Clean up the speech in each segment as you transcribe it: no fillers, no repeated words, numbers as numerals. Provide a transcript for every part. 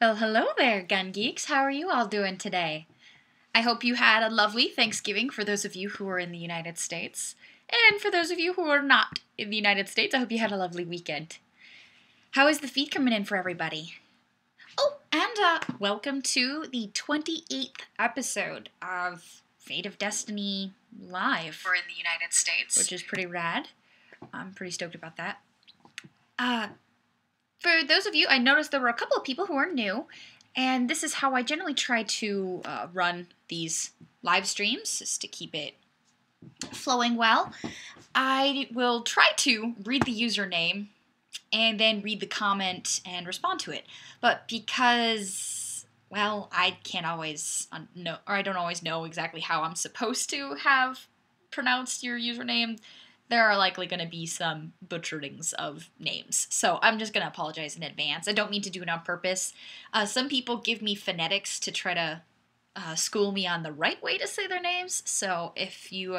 Well, hello there, Gun Geeks. How are you all doing today? I hope you had a lovely Thanksgiving for those of you who are in the United States. And for those of you who are not in the United States, I hope you had a lovely weekend. How is the feed coming in for everybody? Oh, and welcome to the 28th episode of Fate of Destiny Live. We're in the United States. Which is pretty rad. I'm pretty stoked about that. For those of you, I noticed there were a couple of people who are new, and this is how I generally try to run these live streams, just to keep it flowing well. I will try to read the username and then read the comment and respond to it. But because, well, I can't always know, or I don't always know exactly how I'm supposed to have pronounced your username, there are likely going to be some butcherings of names. So I'm just going to apologize in advance. I don't mean to do it on purpose. Some people give me phonetics to try to school me on the right way to say their names. So if you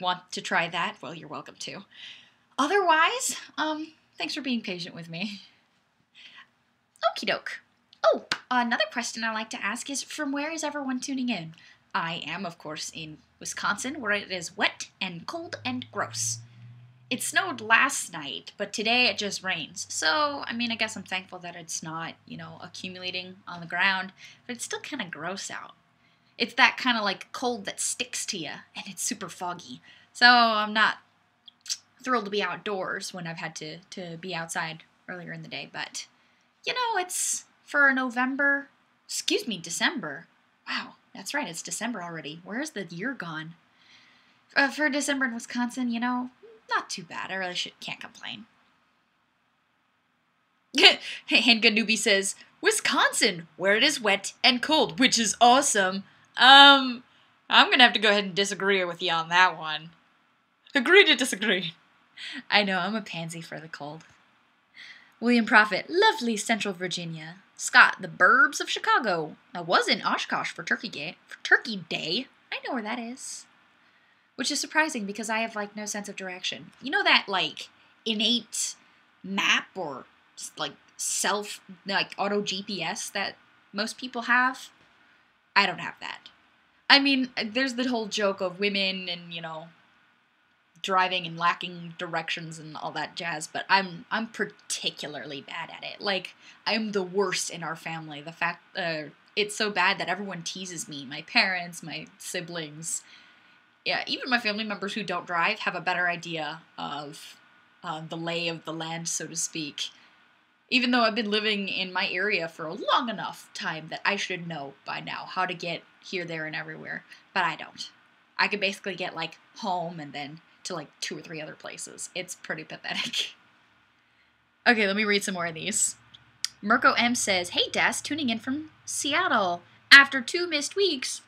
want to try that, well, you're welcome to. Otherwise, thanks for being patient with me. Okie doke. Oh, another question I like to ask is, from where is everyone tuning in? I am, of course, in Wisconsin, where it is wet and cold and gross. It snowed last night, but today it just rains. So, I mean, I guess I'm thankful that it's not, accumulating on the ground, but it's still kind of gross out. It's that kind of like cold that sticks to you, and it's super foggy. So I'm not thrilled to be outdoors when I've had to be outside earlier in the day, but, it's for December. Wow. That's right, it's December already. Where's the year gone? For December in Wisconsin, not too bad. I really can't complain. Handgun Newbie says, Wisconsin, where it is wet and cold, which is awesome. I'm gonna have to go ahead and disagree with you on that one. Agree to disagree. I know, I'm a pansy for the cold. William Prophet, lovely Central Virginia. Scott, the burbs of Chicago. I was in Oshkosh for Turkey Day. I know where that is. Which is surprising because I have, no sense of direction. You know that, innate map or just, auto GPS that most people have? I don't have that. I mean, there's the whole joke of women and, driving and lacking directions and all that jazz, but I'm particularly bad at it. I'm the worst in our family. The fact it's so bad that everyone teases me. My parents, my siblings, yeah, even my family members who don't drive have a better idea of the lay of the land, so to speak. Even though I've been living in my area for a long enough time that I should know by now how to get here, there, and everywhere, but I don't. I could basically get home and then to 2 or 3 other places. It's pretty pathetic. Okay, let me read some more of these. Mirko M says, hey Des, tuning in from Seattle. After 2 missed weeks.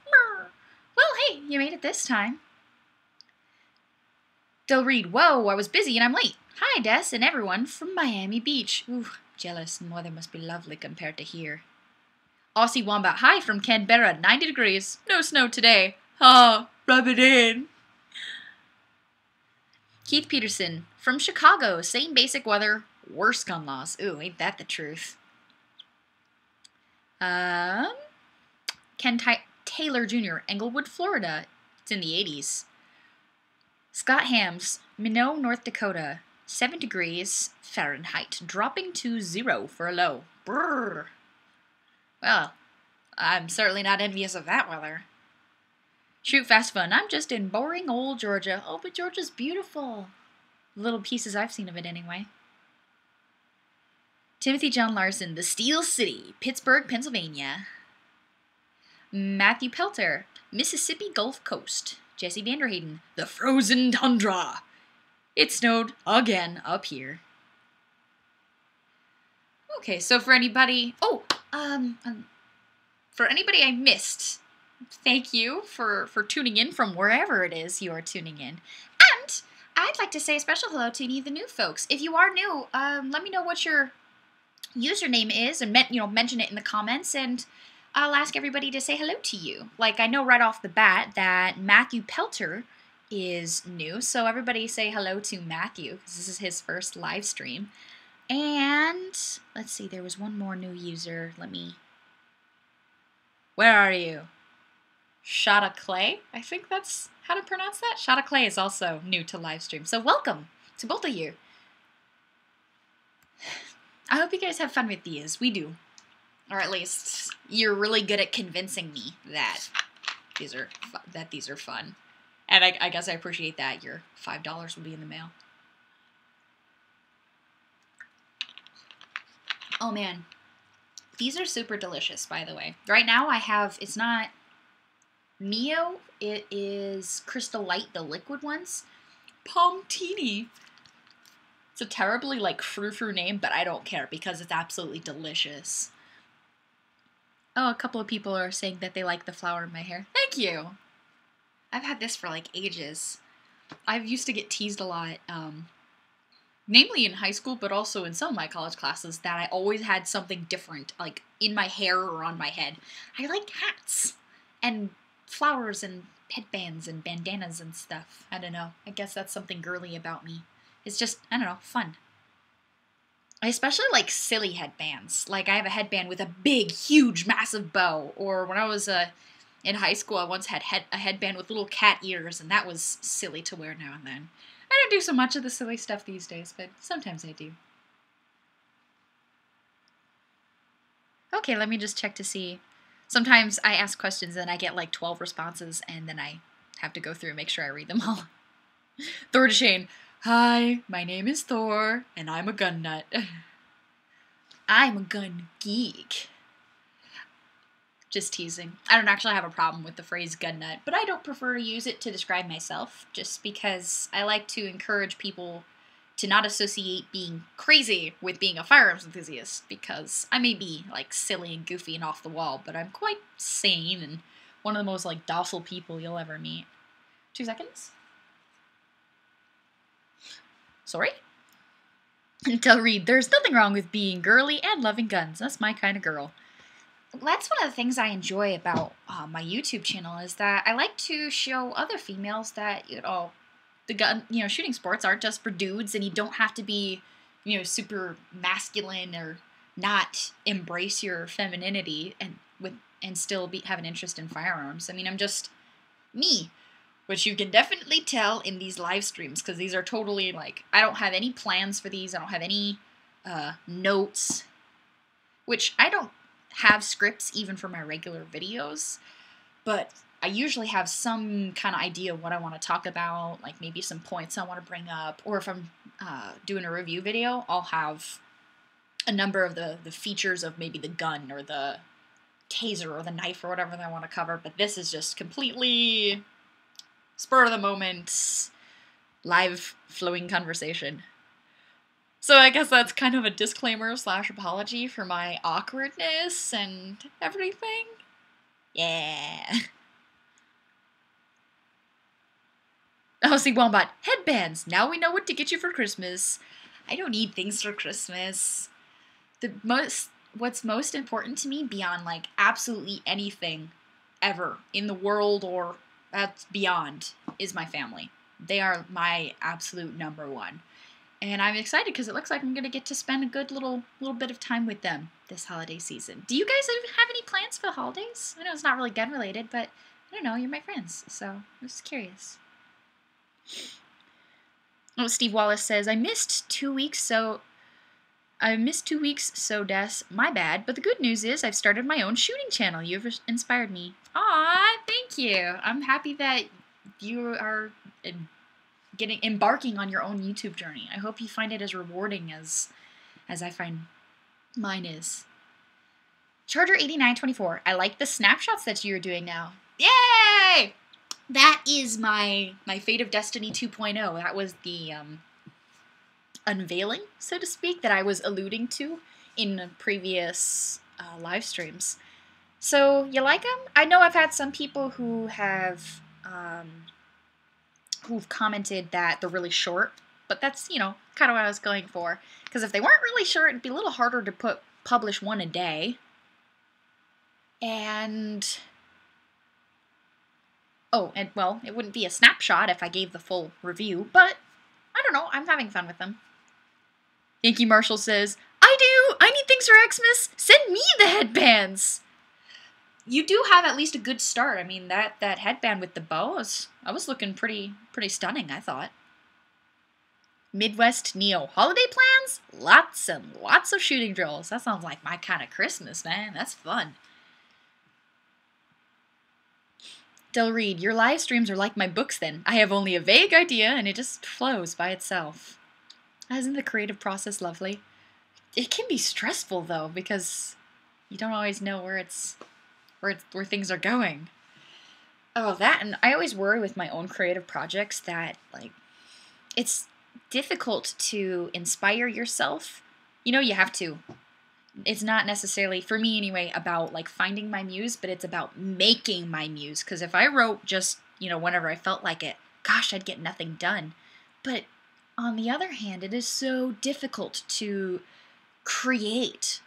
Well, hey, you made it this time. Del Reed, whoa, I was busy and I'm late. Hi Des and everyone from Miami Beach. Ooh, jealous, the weather must be lovely compared to here. Aussie Wombat, hi from Canberra, 90 degrees. No snow today. Oh, rub it in. Keith Peterson, from Chicago, same basic weather, worse gun laws. Ooh, ain't that the truth. Ken Taylor Jr., Englewood, Florida. It's in the 80s. Scott Hams, Minot, North Dakota, 7 degrees Fahrenheit, dropping to 0 for a low. Brrr. Well, I'm certainly not envious of that weather. Shoot Fast Fun, I'm just in boring old Georgia. Oh, but Georgia's beautiful. Little pieces I've seen of it anyway. Timothy John Larson, the Steel City, Pittsburgh, Pennsylvania. Matthew Pelter, Mississippi Gulf Coast. Jesse Vanderhayden, the frozen tundra. It snowed again up here. Okay, so for anybody... for anybody I missed... Thank you for tuning in from wherever it is you are tuning in. And I'd like to say a special hello to any of the new folks. If you are new, let me know what your username is and mention it in the comments, and I'll ask everybody to say hello to you. I know right off the bat that Matthew Pelter is new, so everybody say hello to Matthew, because this is his first live stream. And let's see, there was one more new user. Where are you? Shada Clay? I think that's how to pronounce that. Shada Clay is also new to LiveStream. So welcome to both of you. I hope you guys have fun with these. We do. Or at least you're really good at convincing me that these are fun. And I guess I appreciate that. Your $5 will be in the mail. Oh man. These are super delicious, by the way. Right now I have, it's not Mio, it is Crystal Light, the liquid ones. Palmtini. It's a terribly, like, frou-frou name, but I don't care because it's absolutely delicious. Oh, a couple of people are saying that they like the flower in my hair. Thank you! I've had this for, like, ages. I used to get teased a lot, namely in high school, but also in some of my college classes, that I always had something different, like, in my hair or on my head. I like hats and flowers and headbands and bandanas and stuff. I don't know. I guess that's something girly about me. It's just, I don't know, fun. I especially like silly headbands. Like, I have a headband with a big, huge, massive bow. Or when I was in high school, I once had a headband with little cat ears, and that was silly to wear now and then. I don't do so much of the silly stuff these days, but sometimes I do. Okay, let me just check to see. Sometimes I ask questions and I get like 12 responses, and then I have to go through and make sure I read them all. Thor to Shane. Hi, my name is Thor, and I'm a gun nut. I'm a gun geek. Just teasing. I don't actually have a problem with the phrase gun nut, but I don't prefer to use it to describe myself, just because I like to encourage people to not associate being crazy with being a firearms enthusiast, because I may be, like, silly and goofy and off the wall, but I'm quite sane and one of the most, like, docile people you'll ever meet. 2 seconds? Sorry? Tell Reed, there's nothing wrong with being girly and loving guns. That's my kind of girl. That's one of the things I enjoy about my YouTube channel, is that I like to show other females that, shooting sports aren't just for dudes, and you don't have to be, super masculine or not embrace your femininity and still have an interest in firearms. I mean, I'm just me. Which you can definitely tell in these live streams, because these are totally, like, I don't have any plans for these. I don't have any notes, which I don't have scripts even for my regular videos, but I usually have some kind of idea of what I want to talk about, like maybe some points I want to bring up, or if I'm doing a review video, I'll have a number of the features of maybe the gun or the taser or the knife or whatever that I want to cover, but this is just completely spur of the moment, live flowing conversation. So I guess that's kind of a disclaimer / apology for my awkwardness and everything. Yeah. Oh, see, Wombat. Headbands. Now we know what to get you for Christmas. I don't need things for Christmas. What's most important to me beyond, like, absolutely anything ever in the world or that's beyond is my family. They are my absolute number one. And I'm excited because it looks like I'm going to get to spend a good little bit of time with them this holiday season. Do you guys have any plans for the holidays? I know it's not really gun related, but I don't know, you're my friends, so I'm just curious. Oh, Steve Wallace says, I missed 2 weeks, so Des, my bad, but the good news is I've started my own shooting channel. You've inspired me. Aw, thank you. I'm happy that you are embarking on your own YouTube journey. I hope you find it as rewarding as I find mine is. Charger8924, I like the snapshots that you're doing now. Yay! That is my Fate of Destiny 2.0. That was the unveiling, so to speak, that I was alluding to in previous live streams. So, you like them? I know I've had some people who have who've commented that they're really short, but that's, kind of what I was going for. Because if they weren't really short, it'd be a little harder to publish one a day. And well, it wouldn't be a snapshot if I gave the full review, but I don't know, I'm having fun with them. Yankee Marshall says, I do! I need things for Xmas! Send me the headbands! You do have at least a good start. I mean, that headband with the bows, I was looking pretty stunning, I thought. Midwest Neo. Holiday plans? Lots and lots of shooting drills. That sounds like my kind of Christmas, man. That's fun. Del Reed, your live streams are like my books then. I have only a vague idea and it just flows by itself. Isn't the creative process lovely? It can be stressful though, because you don't always know where things are going. Oh, that, and I always worry with my own creative projects that, like, it's difficult to inspire yourself. You know, you have to. It's not necessarily, for me anyway, about, like, finding my muse, but it's about making my muse. Because if I wrote just, you know, whenever I felt like it, gosh, I'd get nothing done. But on the other hand, it is so difficult to create,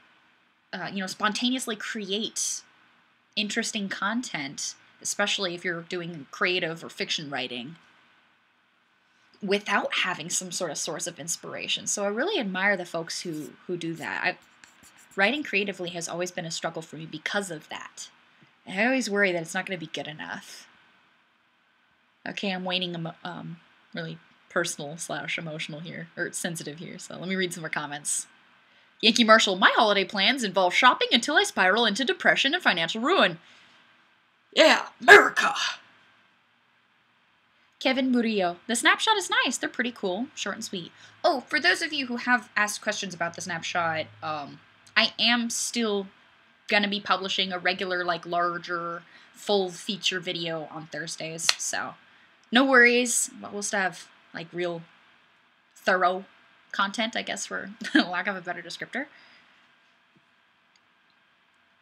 spontaneously create interesting content, especially if you're doing creative or fiction writing, without having some sort of source of inspiration. So I really admire the folks who do that. Writing creatively has always been a struggle for me because of that. And I always worry that it's not going to be good enough. Okay, I'm waning really personal/emotional here, or sensitive here, so let me read some more comments. Yankee Marshall, my holiday plans involve shopping until I spiral into depression and financial ruin. Yeah, America! Kevin Murillo, the snapshot is nice. They're pretty cool, short and sweet. Oh, for those of you who have asked questions about the snapshot, I am still gonna be publishing a regular, like, larger, full feature video on Thursdays, so no worries. But we'll still have, like, real thorough content, I guess, for lack of a better descriptor.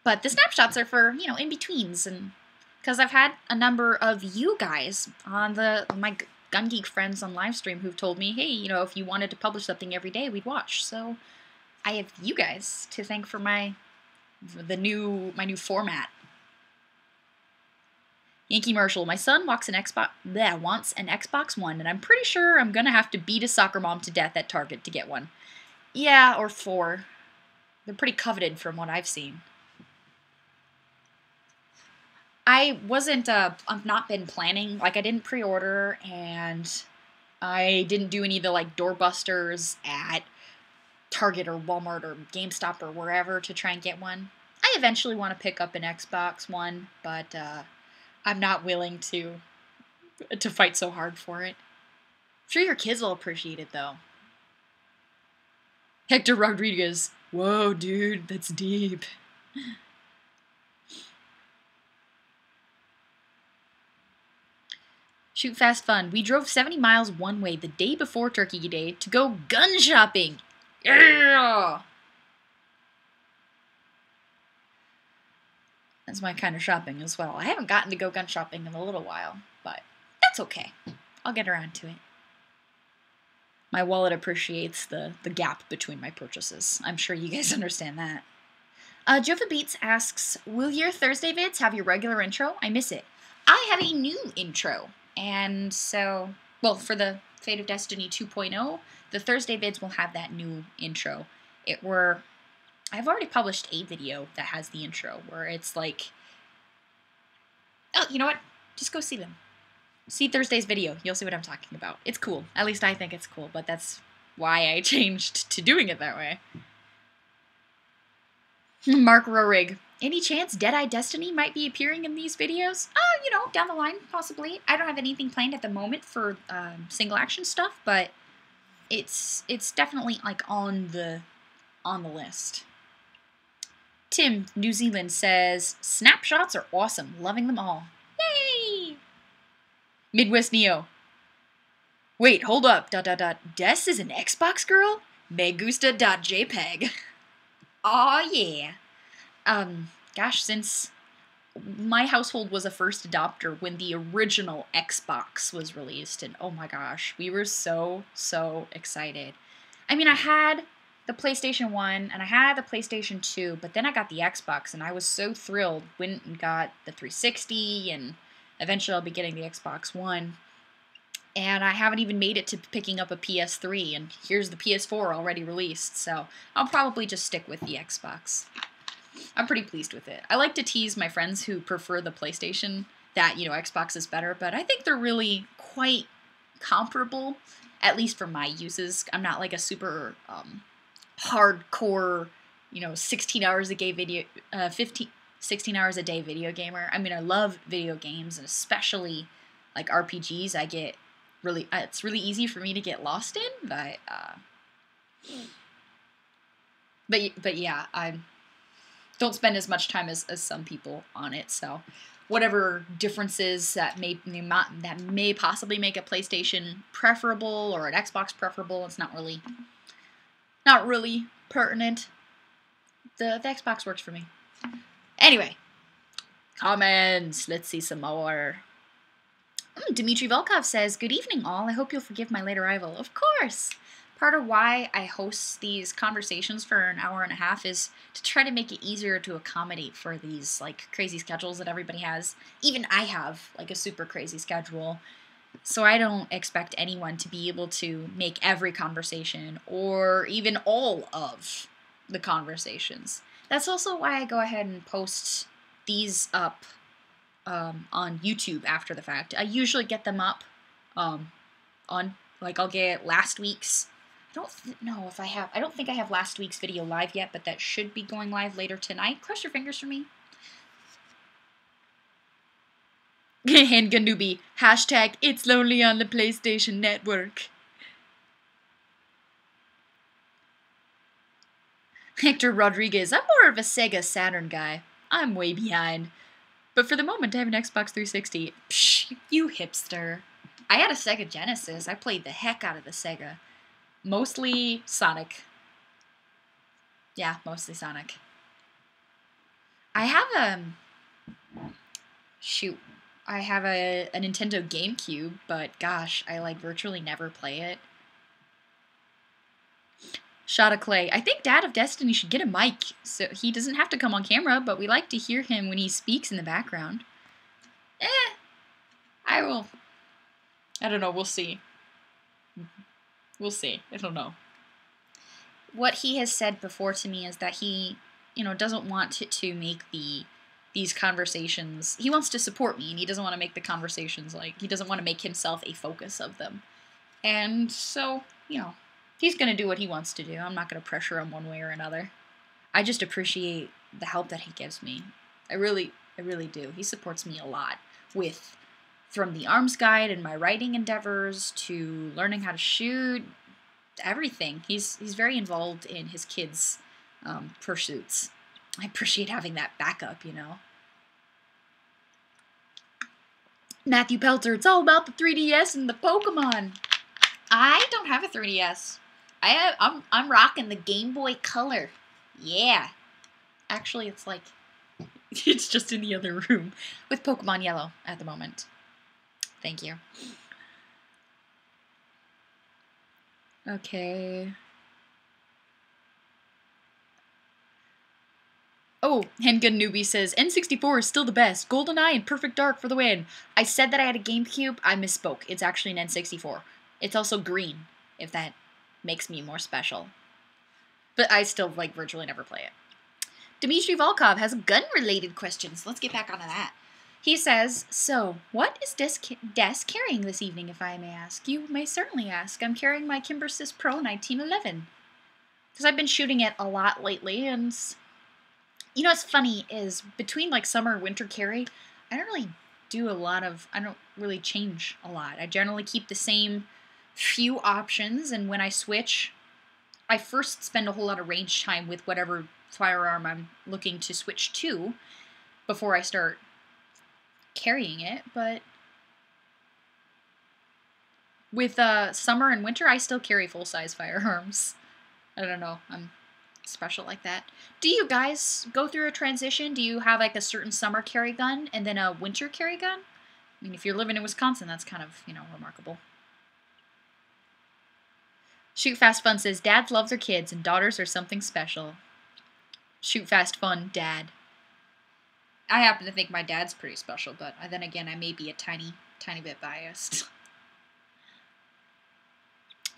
But the snapshots are for, you know, in-betweens, and because I've had a number of you guys on my Gun Geek friends on LiveStream who've told me, hey, you know, if you wanted to publish something every day, we'd watch. So I have you guys to thank for my new format. Yankee Marshall, my son wants an Xbox One, and I'm pretty sure I'm gonna have to beat a soccer mom to death at Target to get one. Yeah, or 4. They're pretty coveted from what I've seen. I've not been planning, like, I didn't pre-order, and I didn't do any of the, like, doorbusters at Target or Walmart or GameStop or wherever to try and get one. I eventually want to pick up an Xbox One, but, I'm not willing to fight so hard for it. I'm sure your kids will appreciate it, though. Hector Rodriguez, whoa, dude, that's deep. Shoot Fast Fun. We drove 70 miles one way the day before Turkey Day to go gun shopping. Yeah! That's my kind of shopping as well. I haven't gotten to go gun shopping in a little while, but that's okay. I'll get around to it. My wallet appreciates the gap between my purchases. I'm sure you guys understand that. Jova Beats asks, will your Thursday vids have your regular intro? I miss it. I have a new intro. And so, well, for the Fate of Destiny 2.0, the Thursday vids will have that new intro. I've already published a video that has the intro, where it's like, oh, you know what? Just go see them. See Thursday's video. You'll see what I'm talking about. It's cool. At least I think it's cool, but that's why I changed to doing it that way. Mark Rorig. Any chance Dead-Eye Destiny might be appearing in these videos? You know, down the line, possibly. I don't have anything planned at the moment for single action stuff, but it's definitely, like, on the list. Tim, New Zealand, says, snapshots are awesome. Loving them all. Yay! Midwest Neo. Wait, hold up. ... Des is an Xbox girl? Me gusta.jpg. Aw, yeah. Gosh, since my household was a first adopter when the original Xbox was released, and oh my gosh, we were so excited. I mean, I had the PlayStation 1 and I had the PlayStation 2, but then I got the Xbox and I was so thrilled. Went and got the 360, and eventually I'll be getting the Xbox One. And I haven't even made it to picking up a PS3, and here's the PS4 already released, so I'll probably just stick with the Xbox. I'm pretty pleased with it. I like to tease my friends who prefer the PlayStation that, you know, Xbox is better, but I think they're really quite comparable, at least for my uses. I'm not like a super hardcore, you know, 16 hours a day video, 16 hours a day video gamer. I mean, I love video games, and especially like RPGs. I get really, it's really easy for me to get lost in, but yeah, I don't spend as much time as some people on it, so whatever differences that may possibly make a PlayStation preferable or an Xbox preferable, it's not really pertinent. The Xbox works for me. Anyway, comments. Let's see some more. Dmitry Volkov says, "Good evening, all. I hope you'll forgive my late arrival." Of course. Part of why I host these conversations for an hour and a half is to try to make it easier to accommodate for these like crazy schedules that everybody has. Even I have like a super crazy schedule. So I don't expect anyone to be able to make every conversation or even all of the conversations. That's also why I go ahead and post these up on YouTube after the fact. I usually get them up on, like, I'll get last week's. I don't think I have last week's video live yet, but that should be going live later tonight. Cross your fingers for me. Handgun newbie. Hashtag it's lonely on the PlayStation Network. Hector Rodriguez. I'm more of a Sega Saturn guy. I'm way behind. But for the moment, I have an Xbox 360. Psh, you hipster. I had a Sega Genesis. I played the heck out of the Sega. Mostly Sonic. Yeah, mostly Sonic. I have I have a Nintendo GameCube, but gosh, I like virtually never play it. Shot of Clay. I think Dad of Destiny should get a mic, so he doesn't have to come on camera, but we like to hear him when he speaks in the background. I will. I don't know, we'll see. We'll see. I don't know. What he has said before to me is that he, doesn't want to make these conversations. He wants to support me, and he doesn't want to make the conversations he doesn't want to make himself a focus of them. And so, he's going to do what he wants to do. I'm not going to pressure him one way or another. I just appreciate the help that he gives me. I really do. He supports me a lot from the arms guide and my writing endeavors to learning how to shoot, everything. He's very involved in his kids' pursuits. I appreciate having that backup, Matthew Pelter, it's all about the 3DS and the Pokemon. I don't have a 3DS. I'm rocking the Game Boy Color. Yeah. Actually, it's it's just in the other room with Pokemon Yellow at the moment. Thank you. Okay. Oh, Handgun Newbie says, N64 is still the best. GoldenEye and Perfect Dark for the win. I said that I had a GameCube. I misspoke. It's actually an N64. It's also green, if that makes me more special. But I still, virtually never play it. Dmitry Volkov has gun-related questions. Let's get back onto that. He says, so, what is Des carrying this evening, if I may ask? You may certainly ask. I'm carrying my Kimbersys Pro 1911. Because I've been shooting it a lot lately, and what's funny is, between, summer and winter carry, I don't really change a lot. I generally keep the same few options, and when I switch, I first spend a whole lot of range time with whatever firearm I'm looking to switch to before I start carrying it, but with summer and winter, I still carry full-size firearms. I don't know, I'm special like that. Do you guys go through a transition? Do you have a certain summer carry gun and then a winter carry gun? I mean, if you're living in Wisconsin, that's kind of, remarkable. Shoot Fast Fun says, dads love their kids and daughters are something special. Shoot Fast Fun, dad. I happen to think my dad's pretty special, but then again, I may be a tiny bit biased.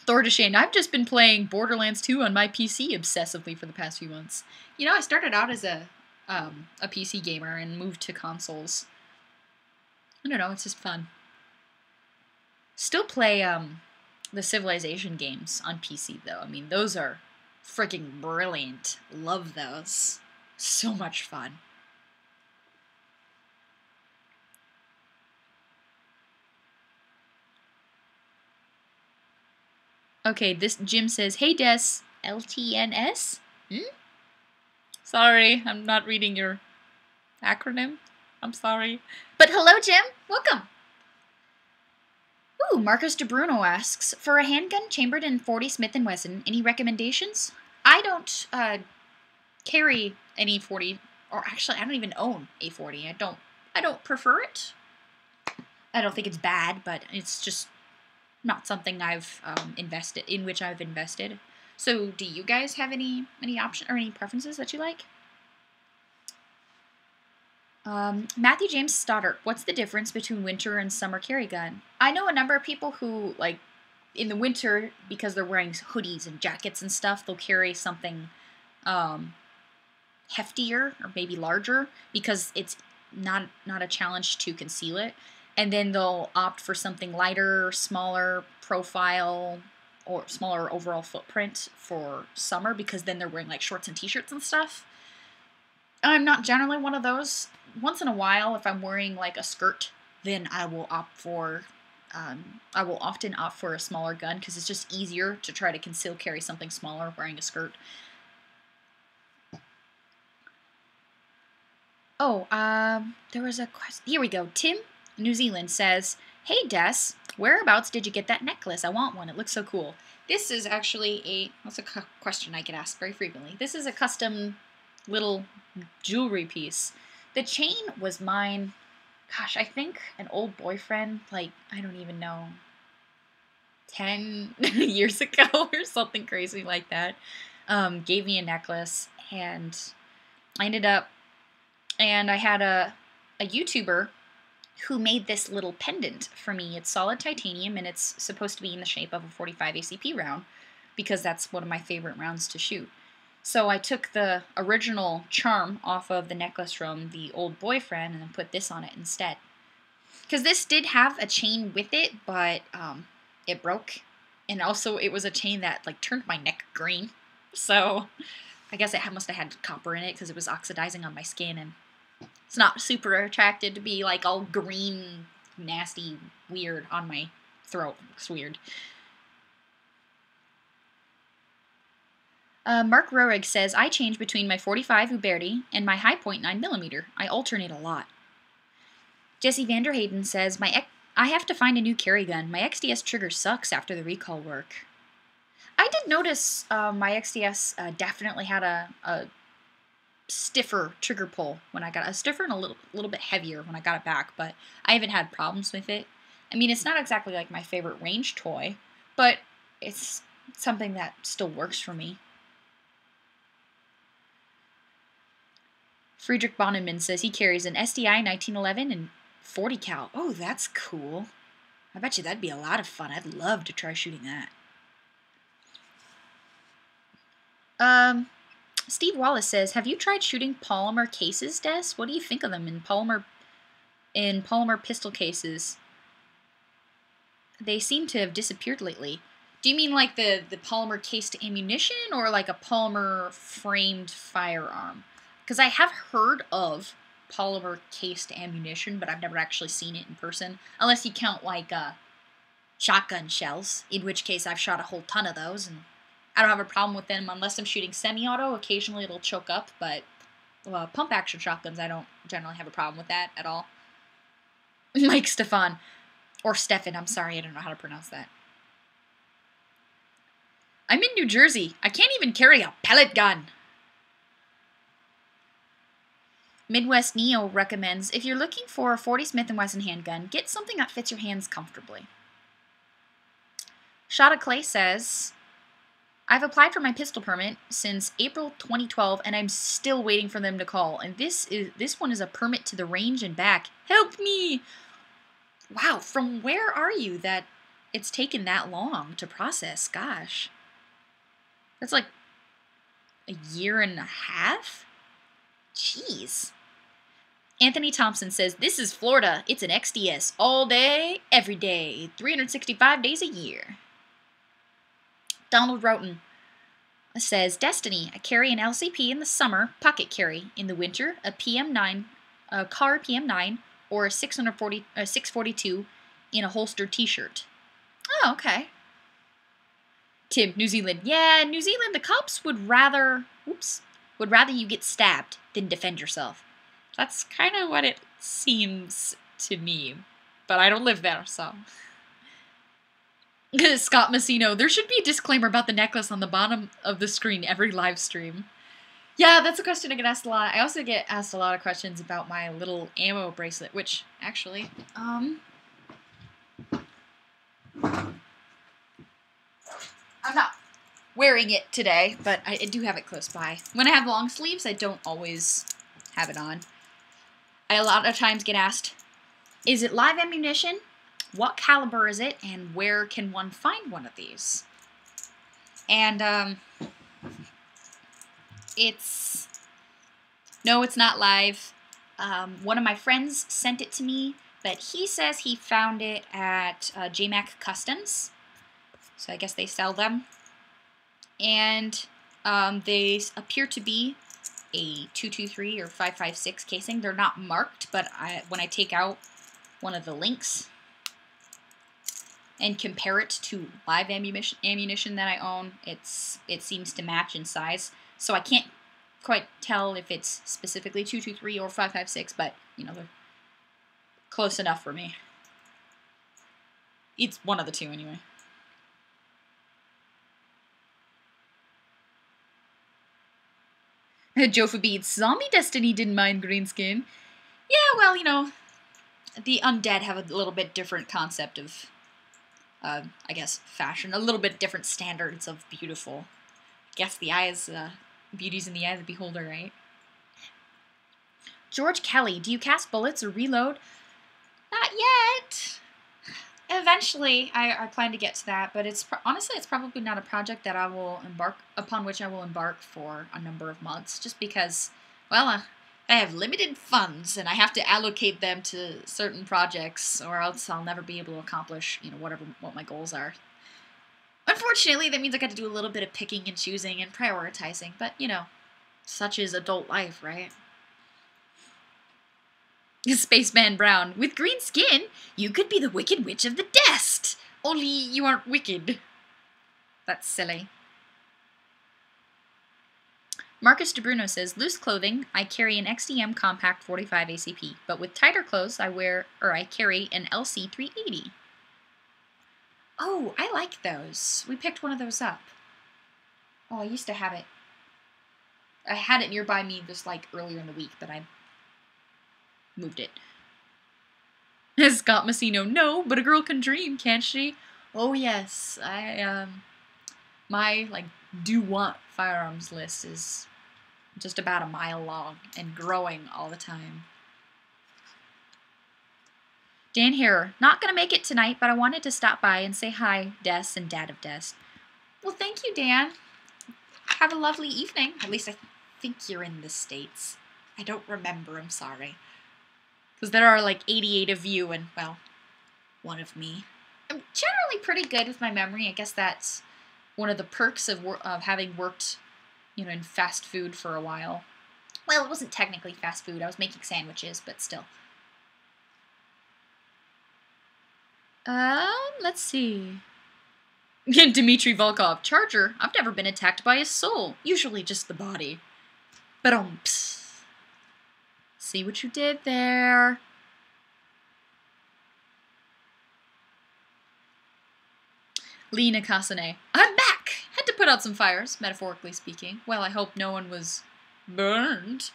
Thor DeShane, I've just been playing Borderlands 2 on my PC obsessively for the past few months. You know, I started out as a PC gamer and moved to consoles. I don't know, it's just fun. Still play the Civilization games on PC, though. I mean, those are freaking brilliant. Love those. So much fun. Okay, this Jim says, "Hey Des, LTNS?" Sorry, I'm not reading your acronym. I'm sorry. But hello, Jim. Welcome. Ooh, Marcus DeBruno asks, for a handgun chambered in .40 Smith & Wesson, any recommendations? I don't carry any .40, or actually, I don't even own a .40. I don't prefer it. I don't think it's bad, but it's just not something I've invested in, which I've invested. So, do you guys have any option or any preferences that you like? Matthew James Stoddart, what's the difference between winter and summer carry gun? I know a number of people who, like, in the winter, because they're wearing hoodies and jackets and stuff, they'll carry something heftier or maybe larger because it's not a challenge to conceal it. And then they'll opt for something lighter, smaller profile, or smaller overall footprint for summer because then they're wearing like shorts and t-shirts and stuff. I'm not generally one of those. Once in a while, if I'm wearing like a skirt, then I will often opt for a smaller gun because it's just easier to try to conceal carry something smaller wearing a skirt. Oh, there was a question. Here we go. Tim, New Zealand says, "Hey Des, whereabouts did you get that necklace? I want one. It looks so cool." This is actually that's a question I get asked very frequently. This is a custom little jewelry piece. The chain was mine, gosh, I think an old boyfriend, like, I don't even know, 10 years ago or something crazy like that, gave me a necklace, and I ended up, and I had a YouTuber who made this little pendant for me. It's solid titanium, and it's supposed to be in the shape of a .45 ACP round, because that's one of my favorite rounds to shoot. So I took the original charm off of the necklace from the old boyfriend and then put this on it instead. Because this did have a chain with it, but it broke. And also it was a chain that like turned my neck green. So I guess it must have had copper in it because it was oxidizing on my skin. And it's not super attractive to be like all green, nasty, weird on my throat. It's weird. Mark Roerig says, I change between my .45 Uberti and my high point 9mm. I alternate a lot. Jesse Vanderhayden says, I have to find a new carry gun. My XDS trigger sucks after the recall work. I did notice my XDS definitely had a stiffer trigger pull when I got it. Stiffer and a little bit heavier when I got it back, but I haven't had problems with it. I mean, it's not exactly like my favorite range toy, but it's something that still works for me. Friedrich Bonneman says he carries an SDI 1911 and .40 cal. Oh, that's cool. I bet you that'd be a lot of fun. I'd love to try shooting that. Steve Wallace says, have you tried shooting polymer cases, Des? What do you think of them in polymer pistol cases? They seem to have disappeared lately. Do you mean like the polymer cased ammunition or like a polymer framed firearm? Because I have heard of polymer cased ammunition, but I've never actually seen it in person. Unless you count like shotgun shells, in which case I've shot a whole ton of those, and I don't have a problem with them unless I'm shooting semi-auto. Occasionally it'll choke up, but pump action shotguns, I don't generally have a problem with that at all. Mike Stefan, or Stefan, I'm sorry, I don't know how to pronounce that. I'm in New Jersey. I can't even carry a pellet gun. Midwest Neo recommends, if you're looking for a .40 Smith & Wesson handgun, get something that fits your hands comfortably. Shada Clay says, I've applied for my pistol permit since April 2012, and I'm still waiting for them to call. And this one is a permit to the range and back. Help me! Wow, from where are you that it's taken that long to process. Gosh. That's like a year and a half? Jeez. Anthony Thompson says, this is Florida. It's an XDS all day, every day, 365 days a year. Donald Roughton says, Destiny, I carry an LCP in the summer, pocket carry. In the winter, a PM9, a car PM9, or a 642 in a holstered t-shirt. Oh, okay. Tim, New Zealand. Yeah, New Zealand, the cops would rather you get stabbed than defend yourself. That's kind of what it seems to me. But I don't live there, so. Scott Messino, there should be a disclaimer about the necklace on the bottom of the screen every live stream. Yeah, that's a question I get asked a lot. I also get asked a lot of questions about my little ammo bracelet, which, actually, I'm not wearing it today, but I do have it close by. When I have long sleeves, I don't always have it on. I a lot of times get asked, is it live ammunition? What caliber is it? And where can one find one of these? And, no, it's not live. One of my friends sent it to me, but he says he found it at JMac Customs. So I guess they sell them. And they appear to be a 223 or 556 casing. They're not marked, but when I take out one of the links and compare it to live ammunition that I own, it seems to match in size. So I can't quite tell if it's specifically 223 or 556, but, you know, they're close enough for me. It's one of the two, anyway. Jofa Beats, Zombie Destiny didn't mind green skin. Yeah, well, you know, the undead have a little bit different concept of, I guess, fashion. A little bit different standards of beautiful. I guess the eyes, beauty's in the eye of the beholder, right? George Kelly, do you cast bullets or reload? Not yet. Eventually, I plan to get to that, but honestly, it's probably not a project that upon which I will embark for a number of months, just because, well, I have limited funds, and I have to allocate them to certain projects, or else I'll never be able to accomplish, you know, what my goals are. Unfortunately, that means I got to do a little bit of picking and choosing and prioritizing, but, you know, such is adult life, right? Spaceman Brown, with green skin, you could be the Wicked Witch of the Dest. Only you aren't wicked. That's silly. Marcus DeBruno says, loose clothing, I carry an XDM Compact 45 ACP, but with tighter clothes, I carry an LC 380. Oh, I like those. We picked one of those up. Oh, I used to have it. I had it nearby me just like earlier in the week, but I moved it. Scott Messino, no, but a girl can dream, can't she? Oh yes, my, like, do want firearms list is just about a mile long and growing all the time. Dan Harrer, not gonna make it tonight, but I wanted to stop by and say hi, Des and Dad of Des. Well, thank you, Dan. Have a lovely evening. At least I think you're in the States. I don't remember, I'm sorry. Because there are like 88 of you and, well, one of me. I'm generally pretty good with my memory. I guess that's one of the perks of having worked, you know, in fast food for a while. Well, it wasn't technically fast food. I was making sandwiches, but still. Let's see. Dmitry Volkov, Charger. I've never been attacked by a soul. Usually just the body. But see what you did there. Lena Kasane. I'm back! Had to put out some fires, metaphorically speaking. Well, I hope no one was burned.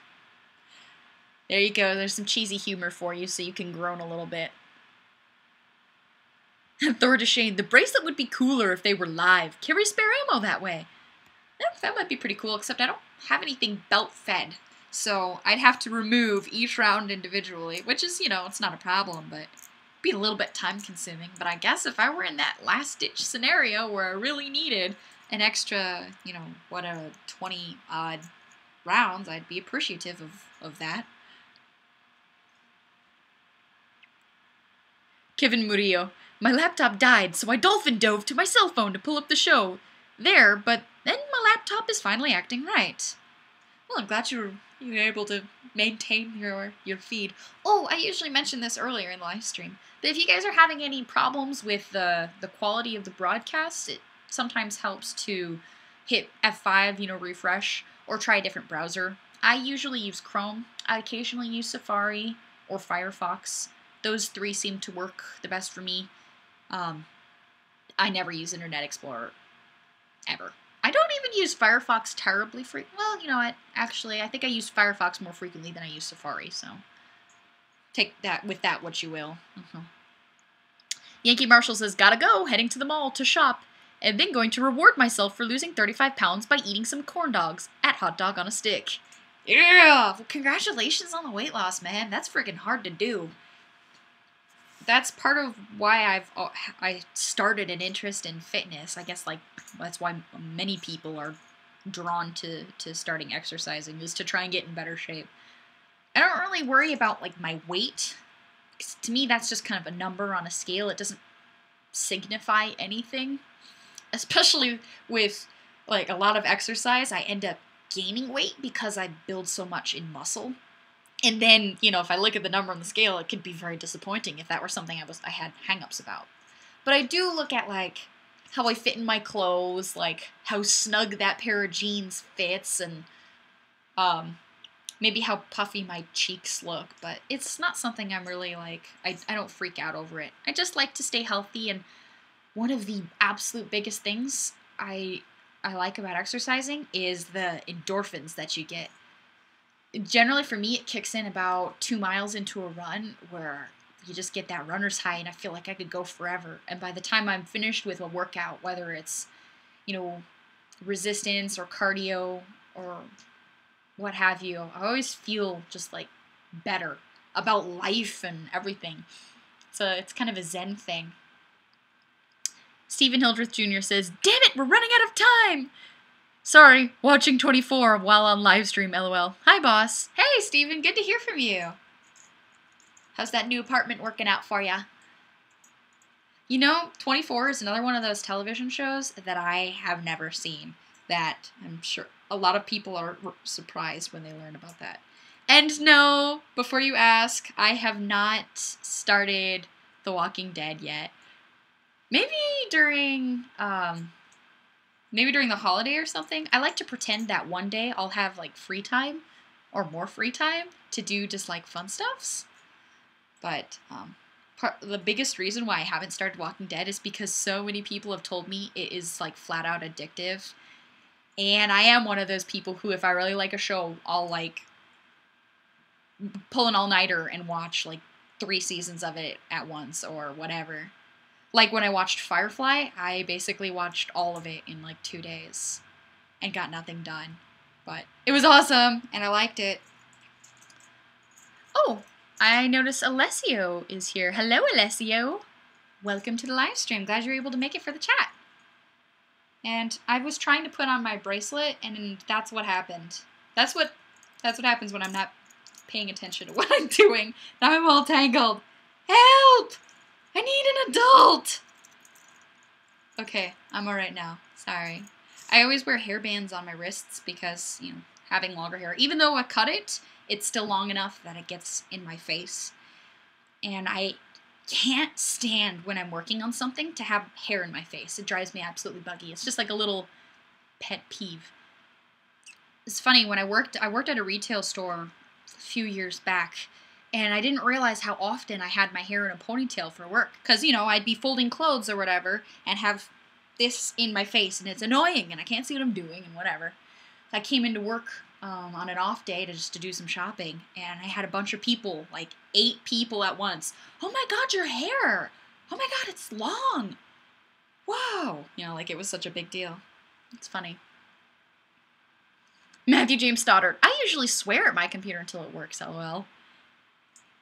There you go. There's some cheesy humor for you so you can groan a little bit. Thor DeShane. The bracelet would be cooler if they were live. Carry spare ammo that way. Yeah, that might be pretty cool, except I don't have anything belt-fed. So I'd have to remove each round individually, which is, you know, it's not a problem, but be a little bit time consuming, but I guess if I were in that last ditch scenario where I really needed an extra, you know, whatever, 20 odd rounds, I'd be appreciative of that. Kevin Murillo. My laptop died, so I dolphin dove to my cell phone to pull up the show. There, but then my laptop is finally acting right. Well, I'm glad you were able to maintain your feed. Oh, I usually mention this earlier in the live stream, but if you guys are having any problems with the quality of the broadcast, it sometimes helps to hit F5, you know, refresh, or try a different browser. I usually use Chrome. I occasionally use Safari or Firefox. Those three seem to work the best for me. I never use Internet Explorer, ever. I don't even use Firefox terribly well, you know what, actually, I think I use Firefox more frequently than I use Safari, so take that with that what you will. Yankee Marshall says, gotta go, heading to the mall to shop, and then going to reward myself for losing 35 pounds by eating some corn dogs at Hot Dog on a Stick. Yeah! Well, congratulations on the weight loss, man. That's freaking hard to do. That's part of why I started an interest in fitness. I guess, like, that's why many people are drawn to starting exercising, is to try and get in better shape. I don't really worry about, like, my weight. 'Cause to me, that's just kind of a number on a scale. It doesn't signify anything. Especially with, like, a lot of exercise, I end up gaining weight because I build so much in muscle. And then, you know, if I look at the number on the scale, it could be very disappointing if that were something I had hang-ups about. But I do look at, like, how I fit in my clothes, like, how snug that pair of jeans fits, and maybe how puffy my cheeks look. But it's not something I'm really, like, I don't freak out over it. I just like to stay healthy, and one of the absolute biggest things I like about exercising is the endorphins that you get. Generally, for me, it kicks in about 2 miles into a run where you just get that runner's high, and I feel like I could go forever. And by the time I'm finished with a workout, whether it's, you know, resistance or cardio or what have you, I always feel just, like, better about life and everything. So it's kind of a zen thing. Stephen Hildreth Jr. says, damn it, we're running out of time! Sorry, watching 24 while on livestream, lol. Hi, boss. Hey, Steven, good to hear from you. How's that new apartment working out for ya? You know, 24 is another one of those television shows that I have never seen, that I'm sure a lot of people are surprised when they learn about that. And no, before you ask, I have not started The Walking Dead yet. Maybe during the holiday or something. I like to pretend that one day I'll have, like, free time or more free time to do just, like, fun stuffs. But the biggest reason why I haven't started Walking Dead is because so many people have told me it is, like, flat out addictive. And I am one of those people who, if I really like a show, I'll, like, pull an all-nighter and watch, like, 3 seasons of it at once or whatever. Like, when I watched Firefly, I basically watched all of it in, like, 2 days and got nothing done. But it was awesome, and I liked it. Oh, I notice Alessio is here. Hello, Alessio. Welcome to the live stream. Glad you're able to make it for the chat. And I was trying to put on my bracelet, and that's what happened. That's what happens when I'm not paying attention to what I'm doing. Now I'm all tangled. Help! I need an adult! Okay, I'm alright now. Sorry. I always wear hairbands on my wrists because, you know, having longer hair. Even though I cut it, it's still long enough that it gets in my face. And I can't stand when I'm working on something to have hair in my face. It drives me absolutely buggy. It's just like a little pet peeve. It's funny, when I worked at a retail store a few years back, and I didn't realize how often I had my hair in a ponytail for work. Because, you know, I'd be folding clothes or whatever and have this in my face, and it's annoying, and I can't see what I'm doing, and whatever. I came into work on an off day to do some shopping, and I had a bunch of people, like 8 people at once. Oh my god, your hair! Oh my god, it's long! Whoa! You know, like, it was such a big deal. It's funny. Matthew James Stoddard. I usually swear at my computer until it works, lol.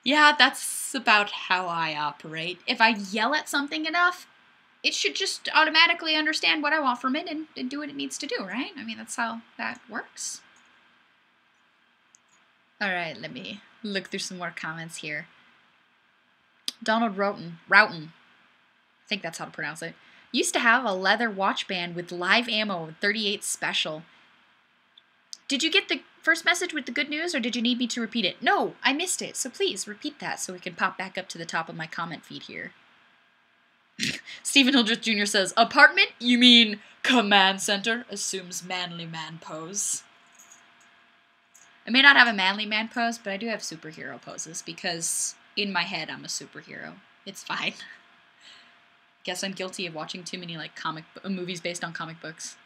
Yeah, that's about how I operate. If I yell at something enough, it should just automatically understand what I want from it and do what it needs to do, right? I mean, that's how that works. Alright, let me look through some more comments here. Donald Roughton, I think that's how to pronounce it, used to have a leather watch band with live ammo and 38 special. Did you get the first message with the good news, or did you need me to repeat it? No, I missed it, so please repeat that so we can pop back up to the top of my comment feed here. Stephen Hildreth Jr. says, apartment? You mean command center? Assumes manly man pose. I may not have a manly man pose, but I do have superhero poses because in my head I'm a superhero. It's fine. Guess I'm guilty of watching too many like movies based on comic books.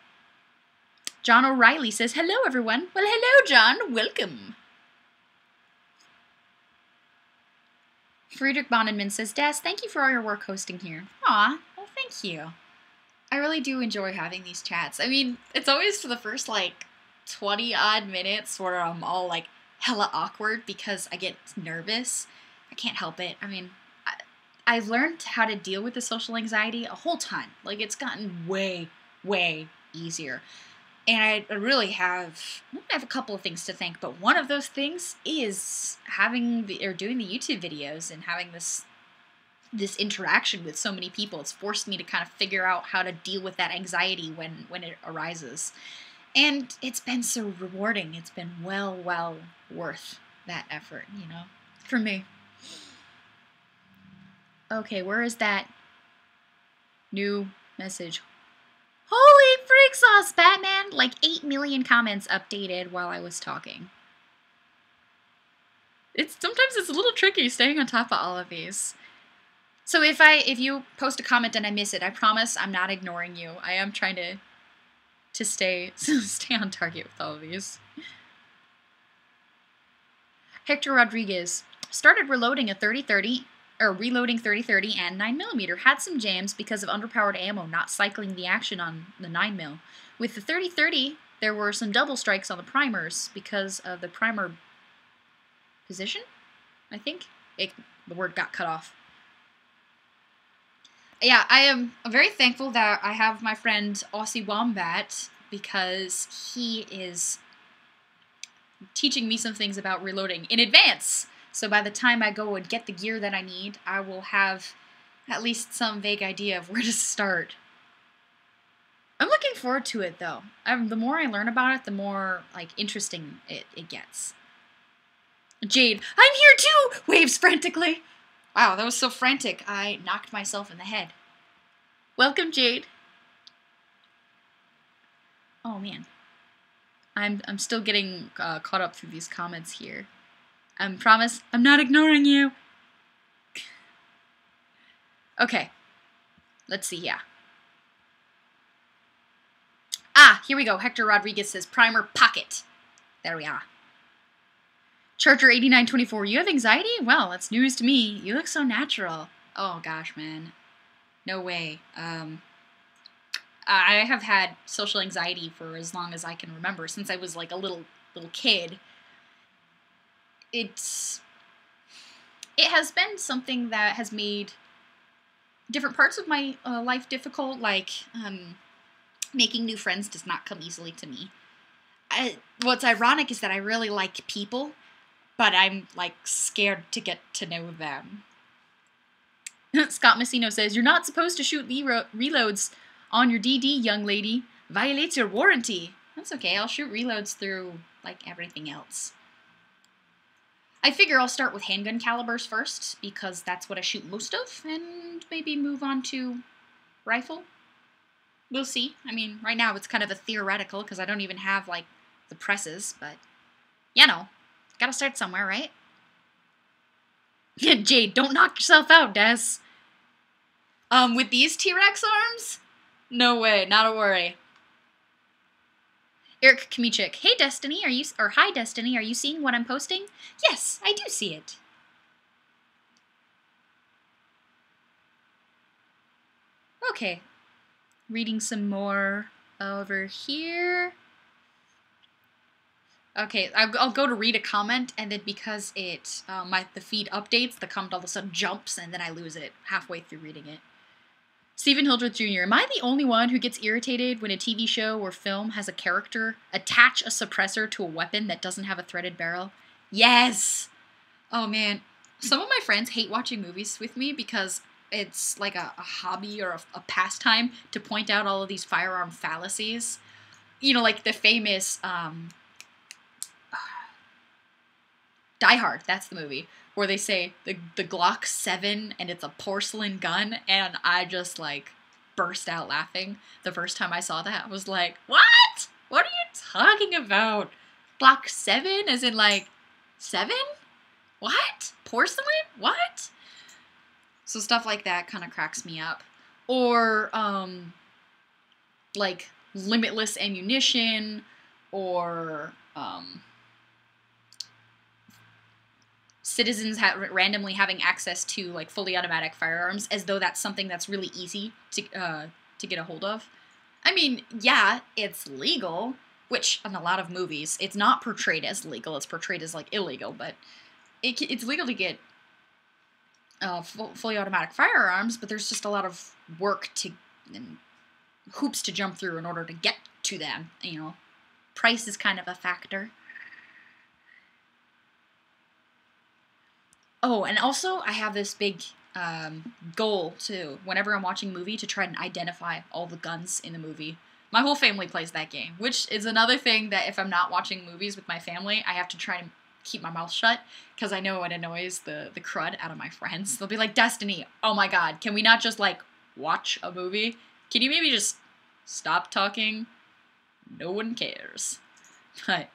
John O'Reilly says, hello everyone. Well, hello John, welcome. Friedrich Bonneman says, Des, thank you for all your work hosting here. Aw, well thank you. I really do enjoy having these chats. I mean, it's always for the first like 20 odd minutes where I'm all like hella awkward because I get nervous. I can't help it. I mean, I've learned how to deal with the social anxiety a whole ton. Like, it's gotten way, way easier. And I really have a couple of things to thank, but one of those things is doing the YouTube videos and having this interaction with so many people. It's forced me to kind of figure out how to deal with that anxiety when it arises. And it's been so rewarding. It's been well worth that effort, you know, for me. Okay, where is that new message? Holy freak sauce, Batman! Like 8 million comments updated while I was talking. Sometimes it's a little tricky staying on top of all of these. So if you post a comment and I miss it, I promise I'm not ignoring you. I am trying to stay on target with all of these. Hector Rodriguez started reloading a 30-30 reloading 30-30 and 9mm. Had some jams because of underpowered ammo not cycling the action on the 9mm. With the 30-30, there were some double strikes on the primers because of the primer position, I think. The word got cut off. Yeah, I am very thankful that I have my friend Aussie Wombat because he is teaching me some things about reloading in advance. So by the time I go and get the gear that I need, I will have at least some vague idea of where to start. I'm looking forward to it, though. The more I learn about it, the more like interesting it gets. Jade, I'm here too! Waves frantically. Wow, that was so frantic, I knocked myself in the head. Welcome, Jade. Oh, man. I'm still getting caught up through these comments here. I promise I'm not ignoring you. Okay. Let's see, yeah. Ah, here we go. Hector Rodriguez says, primer pocket. There we are. Charger 8924, you have anxiety? Well, that's news to me. You look so natural. Oh, gosh, man. No way. I have had social anxiety for as long as I can remember, since I was like a little kid. It has been something that has made different parts of my life difficult, like making new friends does not come easily to me. What's ironic is that I really like people, but I'm like scared to get to know them. Scott Messino says, you're not supposed to shoot reloads on your DD, young lady. Violates your warranty. That's okay, I'll shoot reloads through like everything else. I figure I'll start with handgun calibers first, because that's what I shoot most of, and maybe move on to rifle. We'll see. I mean, right now it's kind of a theoretical, because I don't even have, like, the presses, but, you know, gotta start somewhere, right? Jade, don't knock yourself out, Des. With these T-Rex arms? No way, not a worry. Eric Kamichik, hey Destiny, hi Destiny, are you seeing what I'm posting? Yes, I do see it. Okay, reading some more over here. Okay, I'll go to read a comment, and then because the feed updates, the comment all of a sudden jumps, and then I lose it halfway through reading it. Stephen Hildreth Jr. Am I the only one who gets irritated when a TV show or film has a character attach a suppressor to a weapon that doesn't have a threaded barrel? Yes! Oh man, some of my friends hate watching movies with me because it's like a hobby or a pastime to point out all of these firearm fallacies. You know, like the famous Die Hard, that's the movie, where they say the Glock 7 and it's a porcelain gun, and I just like burst out laughing the first time I saw that. I was like, what? What are you talking about? Glock 7 as in like 7? What? Porcelain? What? So stuff like that kind of cracks me up. Or like limitless ammunition, or citizens randomly having access to like fully automatic firearms, as though that's something that's really easy to get a hold of. I mean, yeah, it's legal, which in a lot of movies it's not portrayed as legal; it's portrayed as like illegal. But it's legal to get fully automatic firearms, but there's just a lot of work and hoops to jump through in order to get to them. You know, price is kind of a factor. Oh, and also I have this big goal to, whenever I'm watching a movie, to try and identify all the guns in the movie. My whole family plays that game, which is another thing that if I'm not watching movies with my family, I have to try to keep my mouth shut, because I know it annoys the crud out of my friends. They'll be like, Destiny, oh my god, can we not just, like, watch a movie? Can you maybe just stop talking? No one cares. But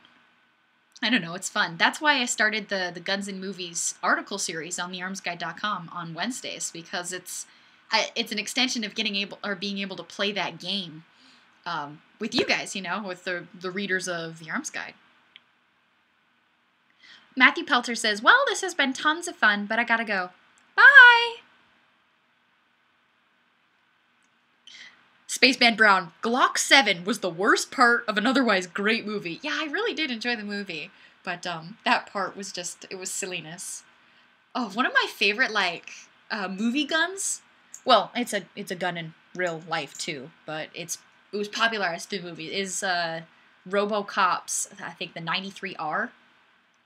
I don't know, it's fun. That's why I started the Guns in Movies article series on thearmsguide.com on Wednesdays, because it's an extension of being able to play that game with you guys, you know, with the readers of the Arms Guide. Matthew Pelter says, well, this has been tons of fun, but I gotta go. Bye! Spaceman Brown, Glock 7 was the worst part of an otherwise great movie. Yeah, I really did enjoy the movie, but that part was just, it was silliness. Oh, one of my favorite, like, movie guns, well, it's a gun in real life, too, but it was popularized through the movie, is RoboCop's, I think, the 93R.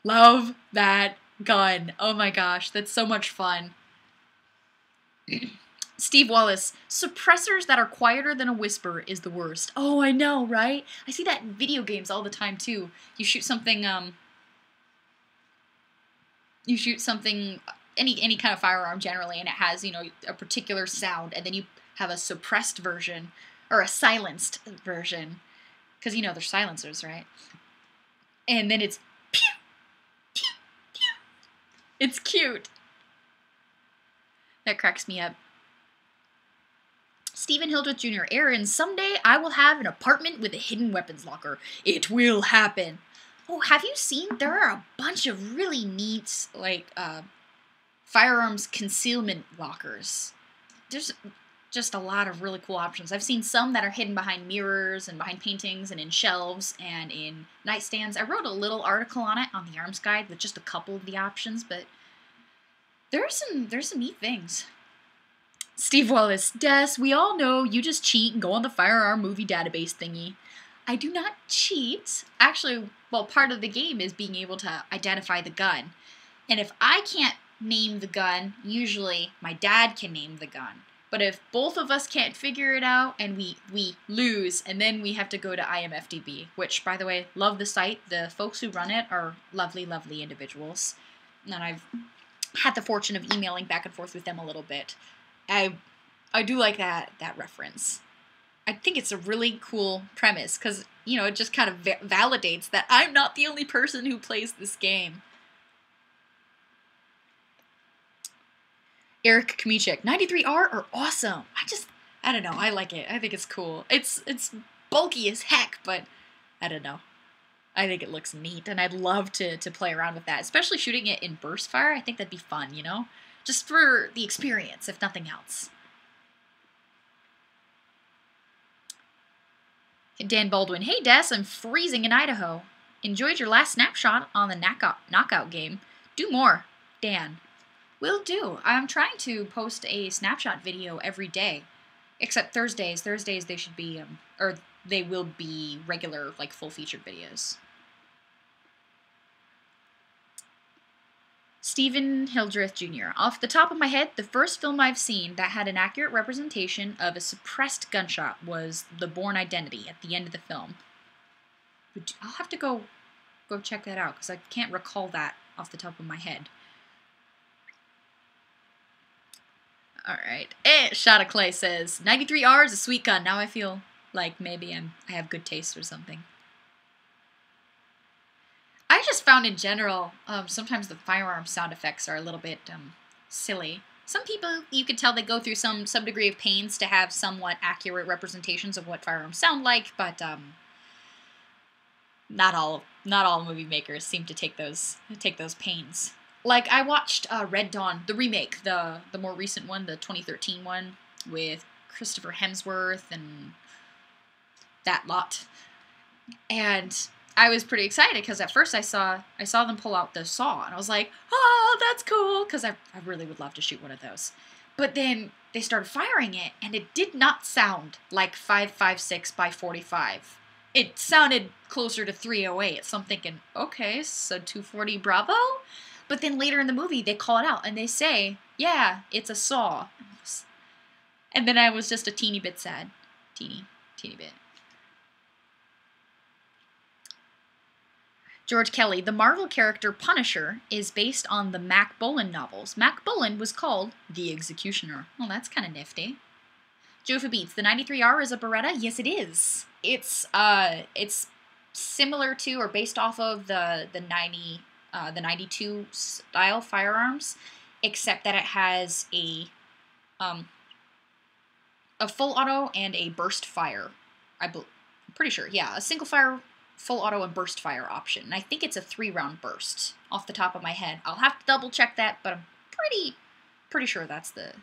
Love that gun. Oh my gosh, that's so much fun. Steve Wallace, suppressors that are quieter than a whisper is the worst. Oh, I know, right? I see that in video games all the time, too. You shoot something, any kind of firearm generally, and it has, you know, a particular sound, and then you have a suppressed version, or a silenced version, because, you know, they're silencers, right? And then it's pew, pew, pew. It's cute. That cracks me up. Stephen Hildreth Jr., Aaron, someday I will have an apartment with a hidden weapons locker. It will happen. Oh, have you seen? There are a bunch of really neat, like, firearms concealment lockers. There's just a lot of really cool options. I've seen some that are hidden behind mirrors and behind paintings and in shelves and in nightstands. I wrote a little article on it on the Arms Guide with just a couple of the options, but there's some neat things. Steve Wallace, Des, we all know you just cheat and go on the firearm movie database thingy. I do not cheat. Actually, well, part of the game is being able to identify the gun. And if I can't name the gun, usually my dad can name the gun. But if both of us can't figure it out and we lose, and then we have to go to IMFDB, which, by the way, love the site. The folks who run it are lovely, lovely individuals. And I've had the fortune of emailing back and forth with them a little bit. I do like that reference. I think it's a really cool premise, because, you know, it just kind of validates that I'm not the only person who plays this game. Eric Kmichek, 93R are awesome. I don't know, I like it. I think it's cool. It's bulky as heck, but I don't know. I think it looks neat, and I'd love to play around with that, especially shooting it in burst fire. I think that'd be fun, you know? Just for the experience, if nothing else. Dan Baldwin, hey Des, I'm freezing in Idaho. Enjoyed your last snapshot on the knockout game. Do more, Dan. Will do. I'm trying to post a snapshot video every day, except Thursdays. Thursdays they should be, or they will be regular, like, full-featured videos. Stephen Hildreth Jr. Off the top of my head, the first film I've seen that had an accurate representation of a suppressed gunshot was The Bourne Identity at the end of the film. I'll have to go check that out, because I can't recall that off the top of my head. Alright. Shot of Clay says, 93R is a sweet gun. Now I feel like maybe I have good taste or something. I just found in general, sometimes the firearm sound effects are a little bit silly. Some people, you can tell they go through some degree of pains to have somewhat accurate representations of what firearms sound like, but not all movie makers seem to take those pains. Like, I watched Red Dawn, the remake, the more recent one, the 2013 one, with Christopher Hemsworth and that lot. And I was pretty excited, because at first I saw them pull out the saw, and I was like, oh, that's cool, because I really would love to shoot one of those. But then they started firing it, and it did not sound like 5.56 by 45. It sounded closer to 308, so I'm thinking, okay, so 240 Bravo? But then later in the movie, they call it out, and they say, yeah, it's a saw. And then I was just a teeny bit sad. Teeny bit. George Kelly, the Marvel character Punisher is based on the Mac Bolan novels. Mac Bolan was called the Executioner. Well, that's kind of nifty. Jofa Beats, the 93R is a Beretta? Yes, it is. It's similar to or based off of the 92 style firearms, except that it has a full auto and a burst fire. I'm pretty sure, yeah, a single fire, full auto, and burst fire option. And I think it's a 3-round burst off the top of my head. I'll have to double check that, but I'm pretty sure that's the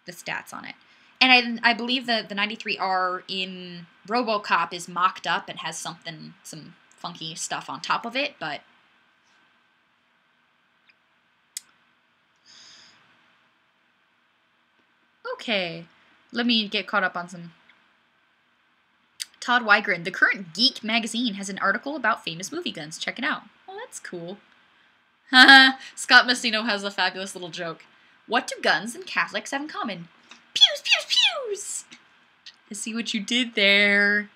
stats on it. And I believe that the 93R in RoboCop is mocked up and has some funky stuff on top of it, but okay, let me get caught up on some. Todd Wygren, the current Geek magazine has an article about famous movie guns. Check it out. Oh, that's cool. Haha, Scott Messino has a fabulous little joke. What do guns and Catholics have in common? Pews, pews, pews! I see what you did there.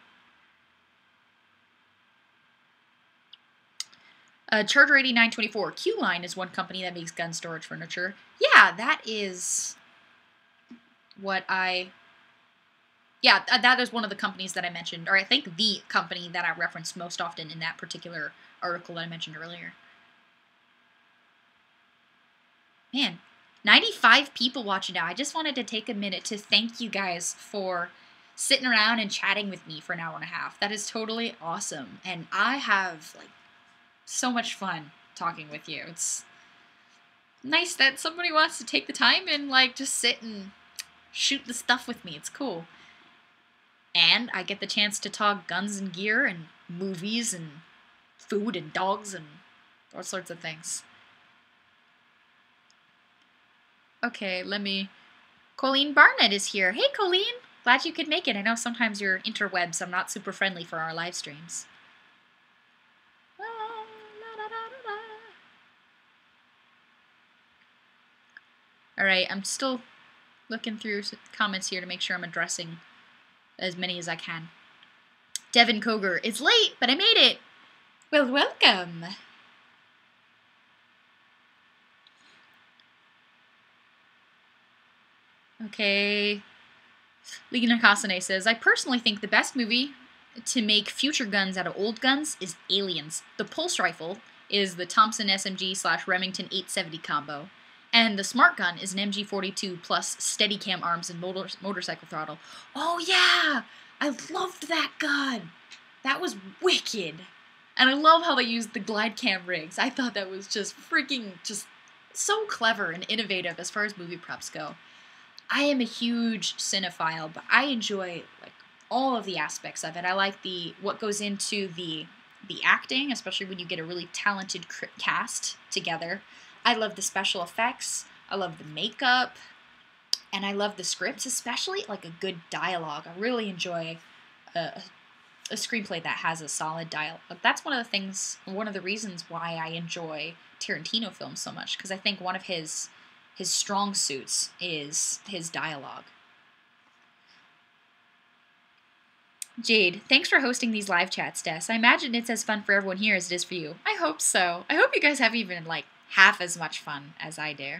Charger 8924. Q-Line is one company that makes gun storage furniture. Yeah, that is what yeah, that is one of the companies that I mentioned, or I think the company that I referenced most often in that particular article that I mentioned earlier. Man, 95 people watching now. I just wanted to take a minute to thank you guys for sitting around and chatting with me for an hour and a half. That is totally awesome, and I have, like, so much fun talking with you. It's nice that somebody wants to take the time and, like, just sit and shoot the stuff with me. It's cool. And I get the chance to talk guns and gear and movies and food and dogs and all sorts of things. Okay, Colleen Barnett is here. Hey, Colleen! Glad you could make it. I know sometimes your interwebs are not super friendly for our live streams. Alright, I'm still looking through comments here to make sure I'm addressing as many as I can. Devin Koger, it's late, but I made it. Well, welcome. Okay. Lina Kasane says, I personally think the best movie to make future guns out of old guns is Aliens. The pulse rifle is the Thompson SMG/Remington 870 combo. And the smart gun is an MG42 plus Steadicam arms and motorcycle throttle. Oh yeah! I loved that gun! That was wicked! And I love how they used the glide cam rigs. I thought that was just freaking so clever and innovative as far as movie props go. I am a huge cinephile, but I enjoy, like, all of the aspects of it. I like what goes into the the acting, especially when you get a really talented cast together. I love the special effects. I love the makeup. And I love the scripts, especially like a good dialogue. I really enjoy a screenplay that has a solid dialogue. That's one of the reasons why I enjoy Tarantino films so much, because I think one of his strong suits is his dialogue. Jade, thanks for hosting these live chats, Des. I imagine it's as fun for everyone here as it is for you. I hope so. I hope you guys have even, like, half as much fun as I do.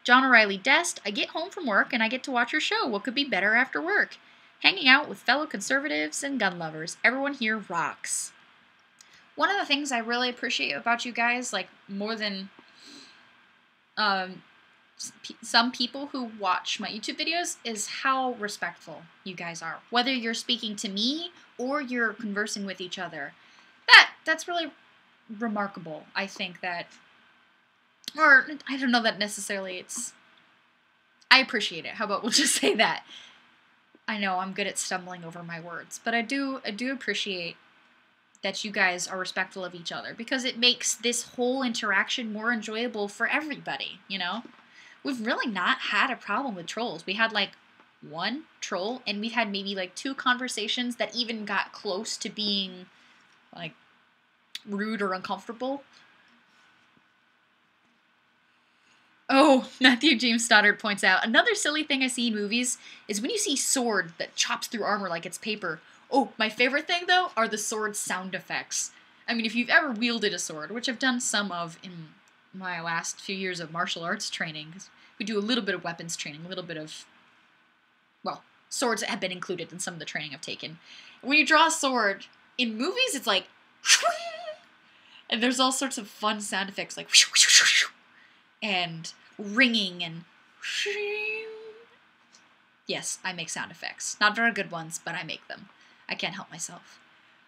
John O'Reilly, Dest, I get home from work and I get to watch your show. What could be better after work? Hanging out with fellow conservatives and gun lovers. Everyone here rocks. One of the things I really appreciate about you guys, like, more than some people who watch my YouTube videos, is how respectful you guys are. Whether you're speaking to me or you're conversing with each other. That's really remarkable. I think that, or I don't know that necessarily it's, I appreciate it. How about we'll just say that. I know I'm good at stumbling over my words, but I do appreciate that you guys are respectful of each other, because it makes this whole interaction more enjoyable for everybody, you know? We've really not had a problem with trolls. We had like one troll, and we had maybe like 2 conversations that even got close to being like rude or uncomfortable. Oh, Matthew James Stoddard points out, another silly thing I see in movies is when you see sword that chops through armor like it's paper. Oh, my favorite thing, though, are the sword sound effects. I mean, if you've ever wielded a sword, which I've done some of in my last few years of martial arts training, 'cause we do a little bit of weapons training, a little bit of, well, swords that have been included in some of the training I've taken. When you draw a sword, in movies, it's like, and there's all sorts of fun sound effects, like, and ringing and yes, I make sound effects. Not very good ones, but I make them. I can't help myself.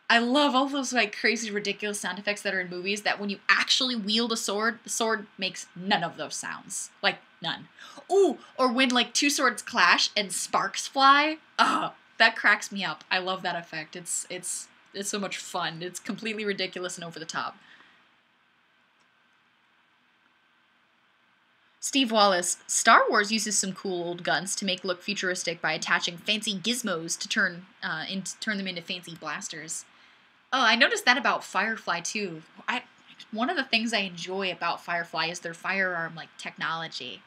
I love all those like crazy, ridiculous sound effects that are in movies that when you actually wield a sword, the sword makes none of those sounds. Like, none. Ooh, or when like 2 swords clash and sparks fly. That cracks me up. I love that effect. It's so much fun. It's completely ridiculous and over the top. Steve Wallace, Star Wars uses some cool old guns to make look futuristic by attaching fancy gizmos to turn them into fancy blasters. Oh, I noticed that about Firefly too. One of the things I enjoy about Firefly is their firearm like technology.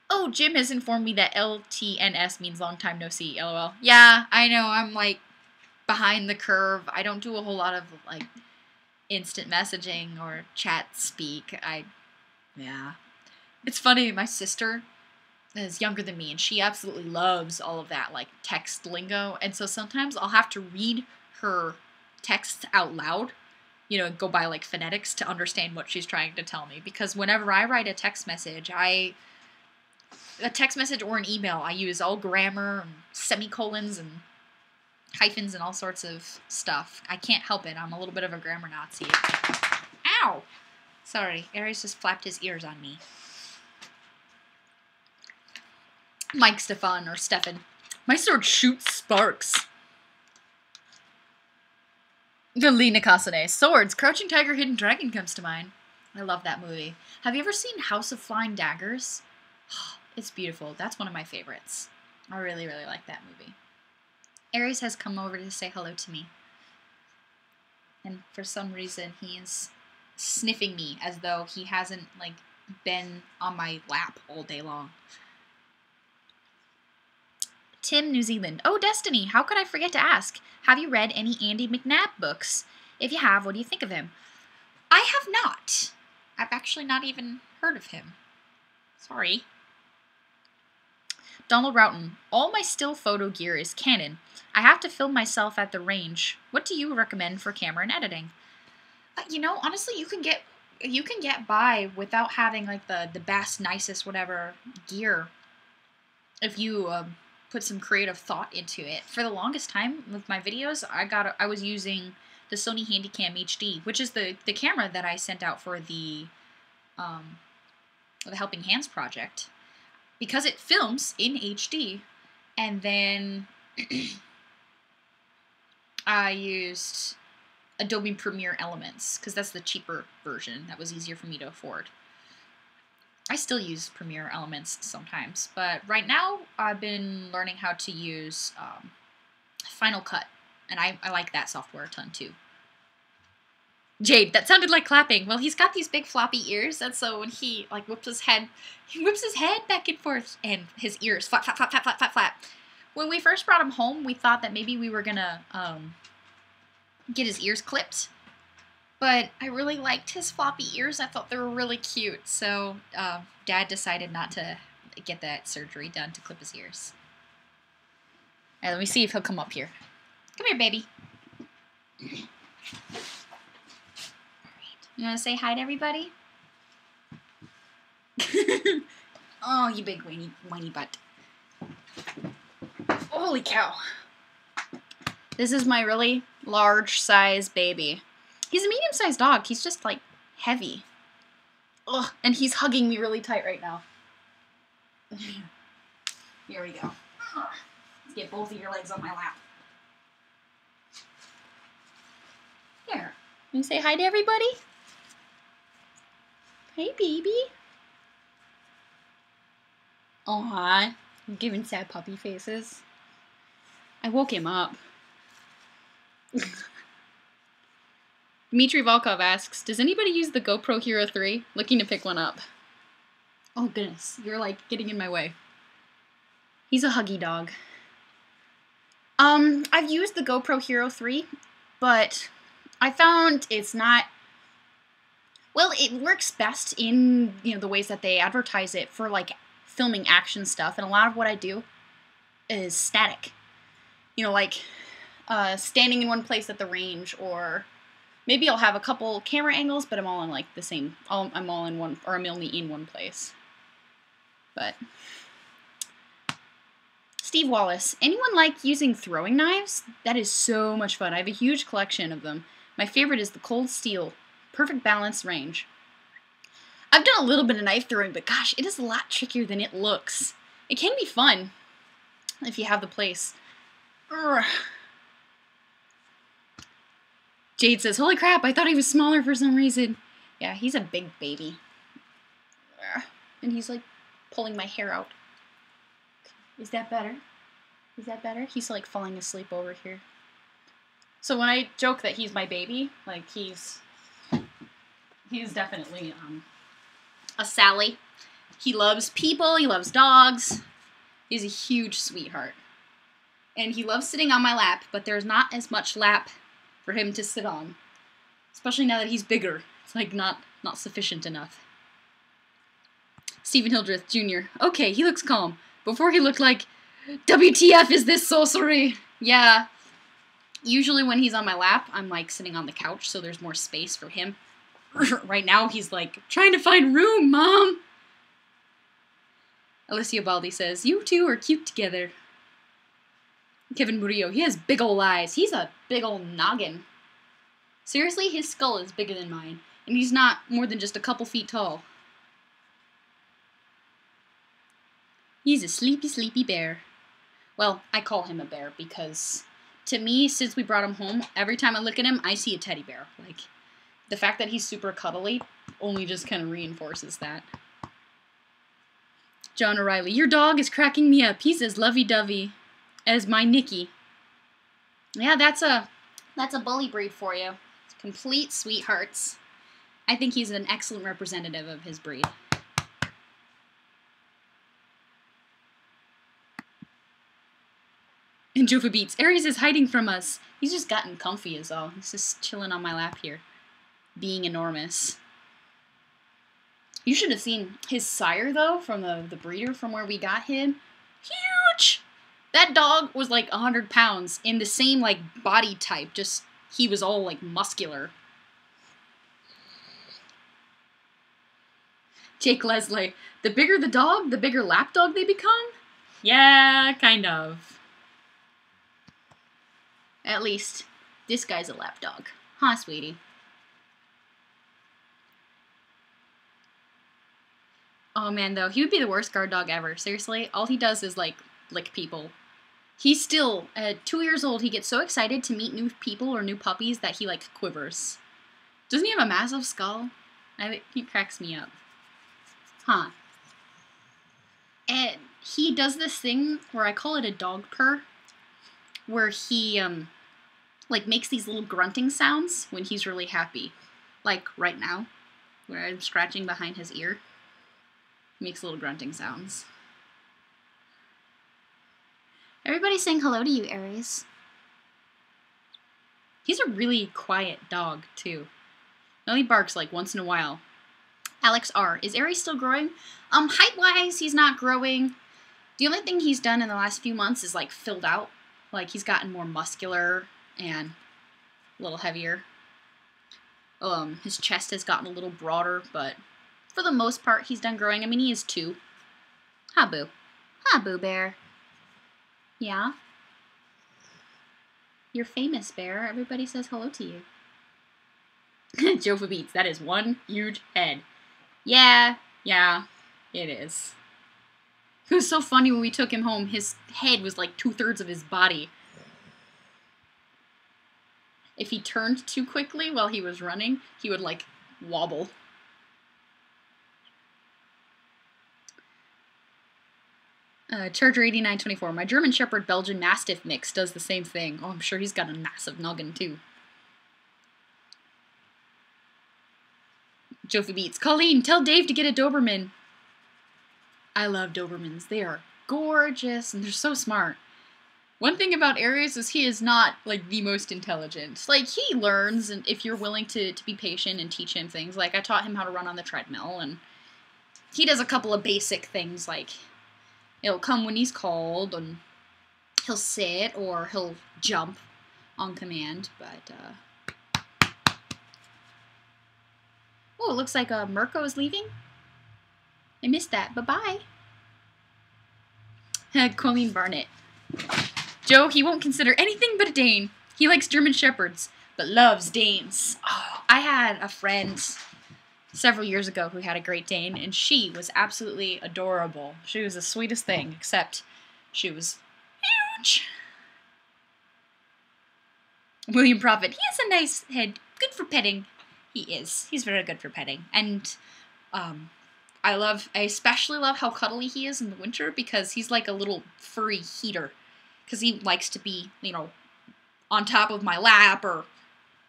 Oh, Jim has informed me that LTNS means long time no see. LOL. Yeah, I know. I'm like behind the curve. I don't do a whole lot of like instant messaging or chat speak. Yeah. It's funny, my sister is younger than me, and she absolutely loves all of that, like, text lingo, and so sometimes I'll have to read her texts out loud, you know, go by, like, phonetics to understand what she's trying to tell me, because whenever I write a text message, or an email, I use all grammar, and semicolons, and hyphens, and all sorts of stuff. I can't help it, I'm a little bit of a grammar Nazi. Ow! Sorry, Aries just flapped his ears on me. Mike Stefan, or Stefan. My sword shoots sparks. Galina Kasane. Swords. Crouching Tiger, Hidden Dragon comes to mind. I love that movie. Have you ever seen House of Flying Daggers? It's beautiful. That's one of my favorites. I really, really like that movie. Aries has come over to say hello to me. And for some reason, he is sniffing me as though he hasn't, like, been on my lap all day long. Tim, New Zealand. Oh, Destiny, how could I forget to ask? Have you read any Andy McNabb books? If you have, what do you think of him? I have not. I've actually not even heard of him. Sorry. Donald Roughton. All my still photo gear is Canon. I have to film myself at the range. What do you recommend for camera and editing? You know, honestly, you can get by without having like the best, nicest, whatever gear. If you put some creative thought into it. For the longest time with my videos, I was using the Sony Handycam HD, which is the camera that I sent out for the Helping Hands project, because it films in HD. And then I used Adobe Premiere Elements, because that's the cheaper version. That was easier for me to afford. I still use Premiere Elements sometimes, but right now I've been learning how to use Final Cut, and I like that software a ton too. Jade, that sounded like clapping. Well, he's got these big floppy ears, and so when he like whips his head back and forth, and his ears flap, flap, flap, flap, flap, flap, flap. When we first brought him home, we thought that maybe we were gonna get his ears clipped, but I really liked his floppy ears. I thought they were really cute, so Dad decided not to get that surgery done to clip his ears. All right, let me see if he'll come up here. Come here, baby. You want to say hi to everybody? Oh, you big whiny butt. Holy cow. This is my really large size baby. He's a medium-sized dog. He's just, like, heavy. Ugh, and he's hugging me really tight right now. Here we go. Let's get both of your legs on my lap. Here. Can you say hi to everybody? Hey, baby. Oh, hi. I'm giving sad puppy faces. I woke him up. Dmitry Volkov asks, does anybody use the GoPro Hero 3? Looking to pick one up. Oh, goodness. You're, like, getting in my way. He's a huggy dog. I've used the GoPro Hero 3, but I found it's not... Well, it works best in, you know, the ways that they advertise it for, like, filming action stuff, and a lot of what I do is static. You know, like, standing in one place at the range, or maybe I'll have a couple camera angles, but I'm all in, like, the same, I'm all in one, or I'm only in one place. But, Steve Wallace, anyone like using throwing knives? That is so much fun. I have a huge collection of them. My favorite is the cold steel. Perfect balance range. I've done a little bit of knife throwing, but gosh, it is a lot trickier than it looks. It can be fun if you have the place. Urgh. Jade says, holy crap, I thought he was smaller for some reason. Yeah, he's a big baby. Urgh. And he's like pulling my hair out. Is that better? Is that better? He's like falling asleep over here. So when I joke that he's my baby, like he's definitely a Sally. He loves people, he loves dogs. He's a huge sweetheart. And he loves sitting on my lap, but there's not as much lap for him to sit on. Especially now that he's bigger. It's like not sufficient enough. Stephen Hildreth Jr. Okay, he looks calm. Before he looked like, WTF is this sorcery? Yeah. Usually when he's on my lap, I'm like sitting on the couch, so there's more space for him. Right now, he's like, trying to find room, Mom! Alicia Baldi says, you two are cute together. Kevin Murillo, he has big ol' eyes. He's a big ol' noggin. Seriously, his skull is bigger than mine, and he's not more than just a couple feet tall. He's a sleepy, sleepy bear. Well, I call him a bear because, to me, since we brought him home, every time I look at him, I see a teddy bear. Like, the fact that he's super cuddly only just kind of reinforces that. John O'Reilly, your dog is cracking me up. He's as lovey-dovey as my Nicky. Yeah, that's a bully breed for you. Complete sweethearts. I think he's an excellent representative of his breed. And Jofa Beats, Aries is hiding from us. He's just gotten comfy is all. He's just chilling on my lap here. Being enormous. You should have seen his sire, though, from the breeder from where we got him. Huge! That dog was like 100 pounds in the same, like, body type. Just, he was all, like, muscular. Jake Leslie, the bigger the dog, the bigger lapdog they become? Yeah, kind of. At least, this guy's a lapdog. Huh, sweetie? Oh man, though, he would be the worst guard dog ever. Seriously, all he does is, like, lick people. He's still, at 2 years old, he gets so excited to meet new people or new puppies that he, like, quivers. Doesn't he have a massive skull? He cracks me up. Huh. And he does this thing where I call it a dog purr, where he, like, makes these little grunting sounds when he's really happy. Like, right now, where I'm scratching behind his ear. He makes little grunting sounds. Everybody's saying hello to you, Aries. He's a really quiet dog, too. He only barks, like, once in a while. Alex R. Is Aries still growing? Height-wise, he's not growing. The only thing he's done in the last few months is, like, filled out. Like, he's gotten more muscular and a little heavier. His chest has gotten a little broader, but for the most part, he's done growing. I mean, he is 2. Hi, Boo. Hi, Boo Bear. Yeah? You're famous, Bear. Everybody says hello to you. Jofa Beats. That is one huge head. Yeah, it is. It was so funny when we took him home. His head was like 2/3 of his body. If he turned too quickly while he was running, he would, like, wobble. Charger 8924. My German Shepherd Belgian Mastiff mix does the same thing. Oh, I'm sure he's got a massive noggin, too. Jofi Beats. Colleen, tell Dave to get a Doberman. I love Dobermans. They are gorgeous, and they're so smart. One thing about Aries is he is not, like, the most intelligent. Like, he learns, and if you're willing to be patient and teach him things. Like, I taught him how to run on the treadmill, and he does a couple of basic things, like, he'll come when he's called, and he'll sit, or he'll jump on command, but, Oh, it looks like Mirko is leaving. I missed that. Bye-bye. Colleen Barnett. Joe, he won't consider anything but a Dane. He likes German Shepherds, but loves Danes. Oh, I had a friend several years ago who had a Great Dane, and she was absolutely adorable. She was the sweetest thing, except she was huge. William Prophet. He has a nice head. Good for petting. He is. He's very good for petting. And I especially love how cuddly he is in the winter, because he's like a little furry heater. Because he likes to be, you know, on top of my lap, or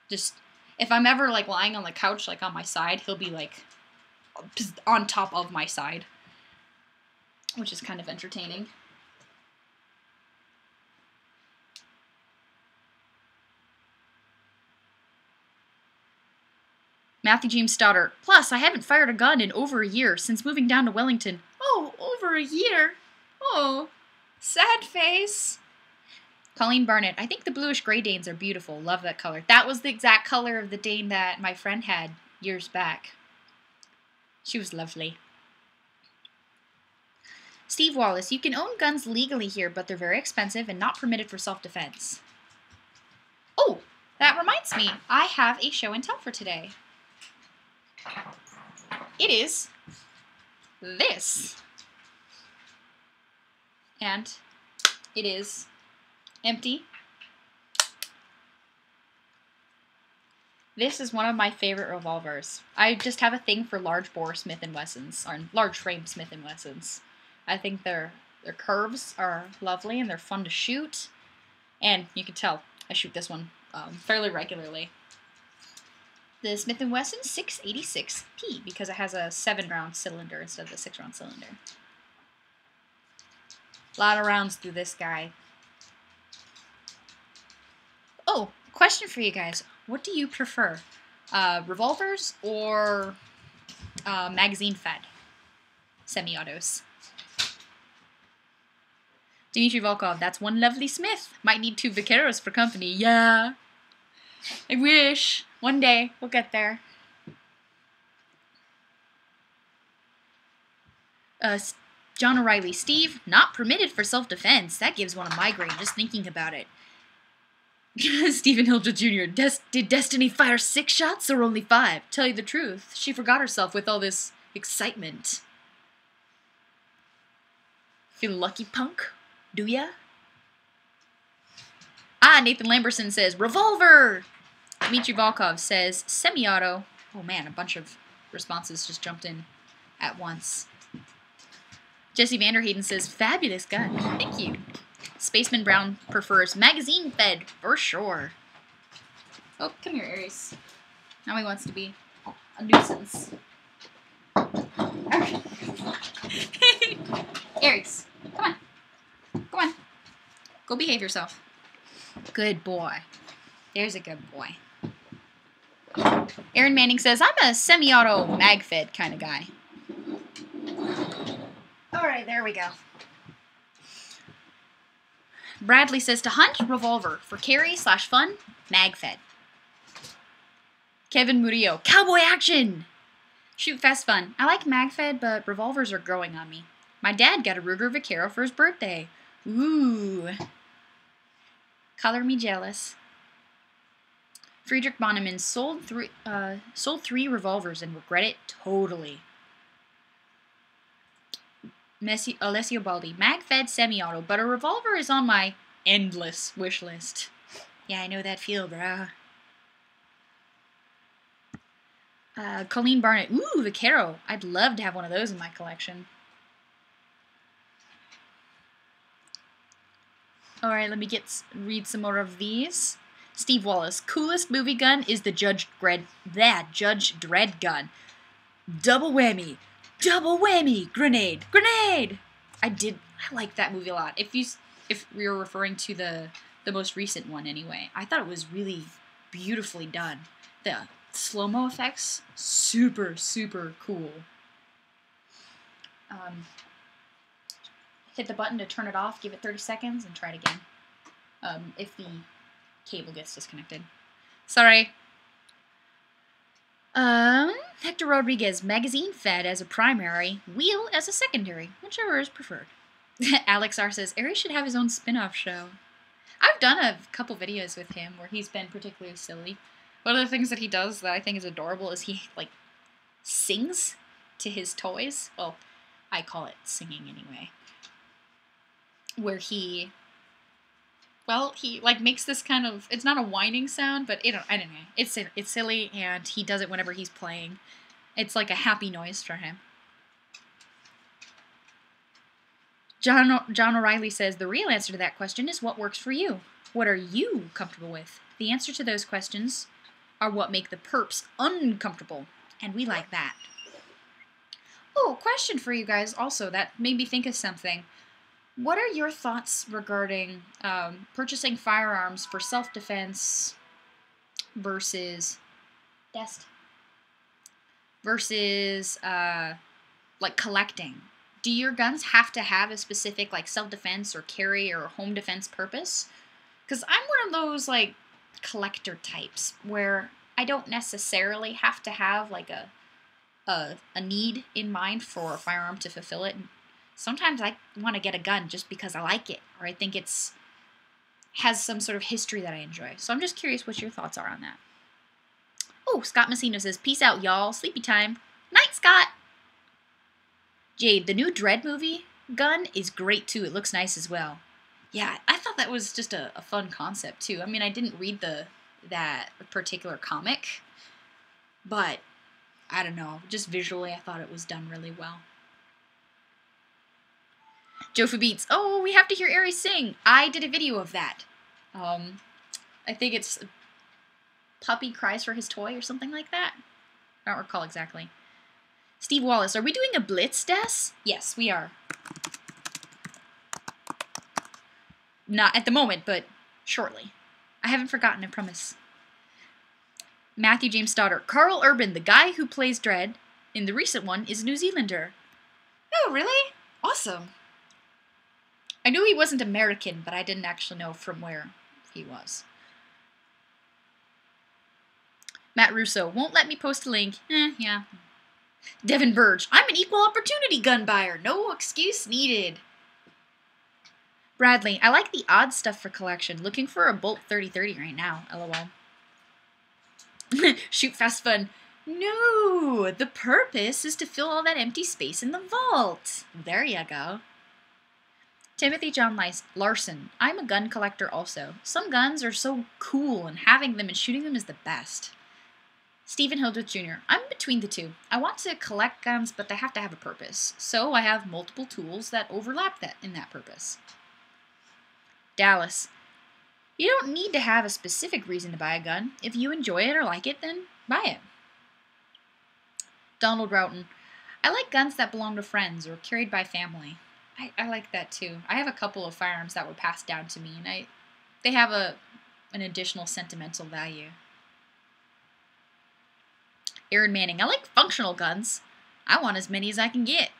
just, if I'm ever, like, lying on the couch, like, on my side, he'll be, like, on top of my side. Which is kind of entertaining. Matthew James Stoddard. Plus, I haven't fired a gun in over a year since moving down to Wellington. Oh, over a year? Oh, sad face. Colleen Barnett. I think the bluish-gray Danes are beautiful. Love that color. That was the exact color of the Dane that my friend had years back. She was lovely. Steve Wallace. You can own guns legally here, but they're very expensive and not permitted for self-defense. Oh, that reminds me. I have a show and tell for today. It is this. And it is empty. This is one of my favorite revolvers. I just have a thing for large bore Smith & Wessons, or large frame Smith & Wessons. I think their curves are lovely and they're fun to shoot. And you can tell I shoot this one fairly regularly. The Smith & Wesson 686P, because it has a 7-round cylinder instead of the 6-round cylinder. A lot of rounds through this guy. Oh, question for you guys. What do you prefer? Revolvers or magazine-fed semi-autos? Dmitry Volkov, that's one lovely Smith. Might need 2 Vaqueros for company. Yeah. I wish. One day, we'll get there. John O'Reilly. Steve, not permitted for self-defense. That gives one a migraine just thinking about it. Stephen Hilger Jr. Did Destiny fire 6 shots or only 5? Tell you the truth, she forgot herself with all this excitement. Feel lucky, punk? Do ya? Nathan Lamberson says, revolver! Dmitry Volkov says, semi-auto. Oh man, a bunch of responses just jumped in at once. Jesse Vanderhayden says, fabulous gun. Thank you. Spaceman Brown prefers magazine fed, for sure. Oh, come here, Aries. Now he wants to be a nuisance. Aries, come on. Go on. Go behave yourself. Good boy. There's a good boy. Aaron Manning says, I'm a semi-auto mag-fed kind of guy. Alright, there we go. Bradley says, to hunt, revolver. For carry/fun, mag-fed. Kevin Murillo, cowboy action! Shoot fast fun. I like mag-fed, but revolvers are growing on me. My dad got a Ruger Vaquero for his birthday. Ooh. Color me jealous. Friedrich Bonneman sold three revolvers and regret it totally. Alessio Baldi, mag-fed semi-auto, but a revolver is on my endless wish list. Yeah, I know that feel, bro. Colleen Barnett, ooh, Vaquero. I'd love to have one of those in my collection. Alright, let me read some more of these. Steve Wallace, coolest movie gun is the Judge Dredd gun. Double whammy. Double whammy! Grenade! Grenade! I like that movie a lot. If we were referring to the most recent one anyway, I thought it was really beautifully done. The slow-mo effects, super, super cool. Hit the button to turn it off, give it 30 seconds, and try it again. If the cable gets disconnected. Sorry. Hector Rodriguez, magazine fed as a primary, wheel as a secondary, whichever is preferred. Alex R says, Aries should have his own spin-off show. I've done a couple videos with him where he's been particularly silly. One of the things that he does that I think is adorable is he, like, sings to his toys. Well, I call it singing anyway. Where he like makes this kind of, it's not a whining sound, but I don't know. It's silly, and he does it whenever he's playing. It's like a happy noise for him. John O'Reilly says, the real answer to that question is what works for you. What are you comfortable with? The answer to those questions are what make the perps uncomfortable, and we like that. Oh, question for you guys also that made me think of something. What are your thoughts regarding purchasing firearms for self-defense versus like collecting? Do your guns have to have a specific like self-defense or carry or home defense purpose? Because I'm one of those like collector types where I don't necessarily have to have like a need in mind for a firearm to fulfill it. Sometimes I want to get a gun just because I like it, or I think has some sort of history that I enjoy. So I'm just curious what your thoughts are on that. Oh, Scott Messina says, peace out, y'all. Sleepy time. Night, Scott. Jade, the new Dredd movie gun is great, too. It looks nice as well. Yeah, I thought that was just a fun concept, too. I mean, I didn't read that particular comic, but I don't know. Just visually, I thought it was done really well. Jofa Beats, oh, we have to hear Aries sing. I did a video of that. I think it's Puppy Cries for His Toy or something like that. I don't recall exactly. Steve Wallace, are we doing a Blitz, Des? Yes, we are. Not at the moment, but shortly. I haven't forgotten, I promise. Matthew James Stoddard, Carl Urban, the guy who plays Dredd in the recent one, is a New Zealander. Oh, really? Awesome. I knew he wasn't American, but I didn't actually know from where he was. Matt Russo, won't let me post a link. Yeah. Devin Burge, I'm an equal opportunity gun buyer. No excuse needed. Bradley, I like the odd stuff for collection. Looking for a Bolt 3030 right now. LOL. Shoot fast fun. No, the purpose is to fill all that empty space in the vault. There you go. Timothy John Larson. I'm a gun collector also. Some guns are so cool, and having them and shooting them is the best. Stephen Hildreth Jr. I'm between the two. I want to collect guns, but they have to have a purpose. So I have multiple tools that overlap in that purpose. Dallas. You don't need to have a specific reason to buy a gun. If you enjoy it or like it, then buy it. Donald Roughton. I like guns that belong to friends or carried by family. I like that too. I have a couple of firearms that were passed down to me, and they have an additional sentimental value. Aaron Manning. I like functional guns. I want as many as I can get.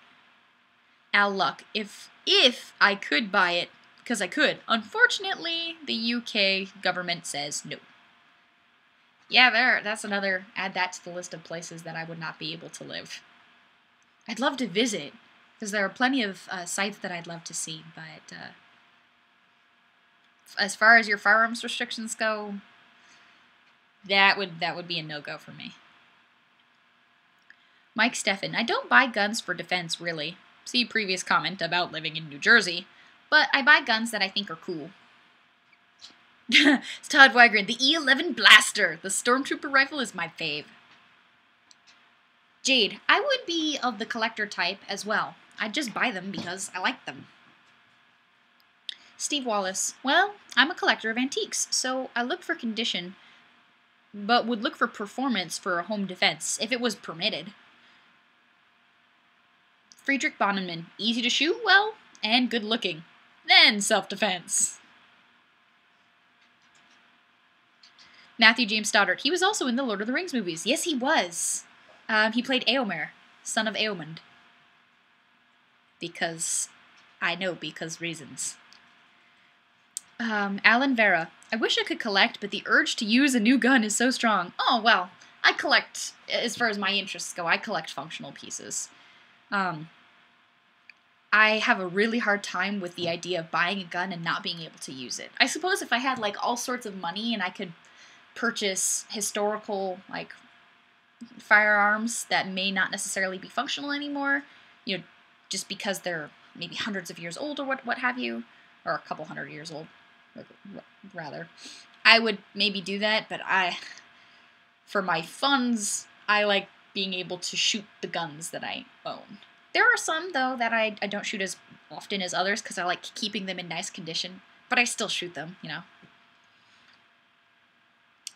Al Luck. If I could buy it, because I could. Unfortunately, the UK government says no. Yeah, that's another, add that to the list of places that I would not be able to live. I'd love to visit, because there are plenty of sites that I'd love to see, but as far as your firearms restrictions go, that would be a no-go for me. Mike Steffen. I don't buy guns for defense, really. See previous comment about living in New Jersey. But I buy guns that I think are cool. It's Todd Wygren. The E11 Blaster. The Stormtrooper rifle is my fave. Jade. I would be of the collector type as well. I'd just buy them because I like them. Steve Wallace. Well, I'm a collector of antiques, so I look for condition, but would look for performance for a home defense, if it was permitted. Friedrich Bonneman. Easy to shoot well, and good looking. Then self-defense. Matthew James Stoddard. He was also in the Lord of the Rings movies. Yes, he was. He played Éomer, son of Éomer. Because reasons. Alan Vera. I wish I could collect, but the urge to use a new gun is so strong. Oh, well, I collect, as far as my interests go, I collect functional pieces. I have a really hard time with the idea of buying a gun and not being able to use it. I suppose if I had, like, all sorts of money and I could purchase historical, like, firearms that may not necessarily be functional anymore, you know, just because they're maybe hundreds of years old or what have you, or a couple hundred years old, rather, I would maybe do that, but for my funds, I like being able to shoot the guns that I own. There are some, though, that I don't shoot as often as others because I like keeping them in nice condition, but I still shoot them, you know.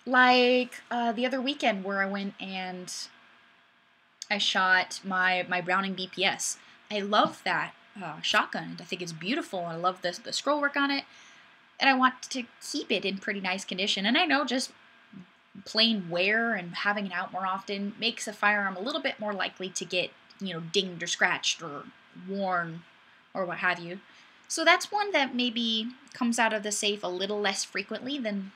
Like the other weekend where I went and I shot my Browning BPS. I love that shotgun. I think it's beautiful. I love the scroll work on it, and I want to keep it in pretty nice condition. And I know just plain wear and having it out more often makes a firearm a little bit more likely to get, you know, dinged or scratched or worn or what have you. So that's one that maybe comes out of the safe a little less frequently than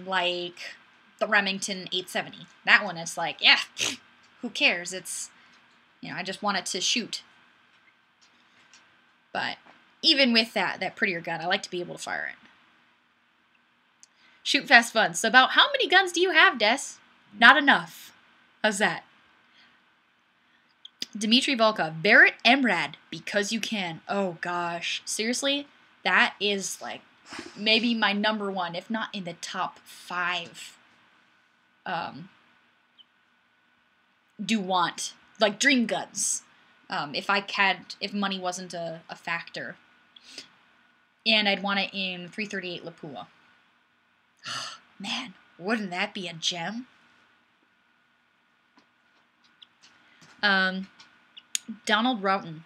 like the Remington 870. That one is like, yeah, who cares? It's, you know, I just want it to shoot. But even with that prettier gun, I like to be able to fire it. Shoot fast fun. So about how many guns do you have, Des? Not enough. How's that? Dmitry Volkov. Barrett Emrad. Because you can. Oh gosh. Seriously? That is like maybe my number one, if not in the top 5. Do want. Like dream guns. If money wasn't a factor. And I'd want it in 338 Lapua. Man, wouldn't that be a gem? Donald Roughton.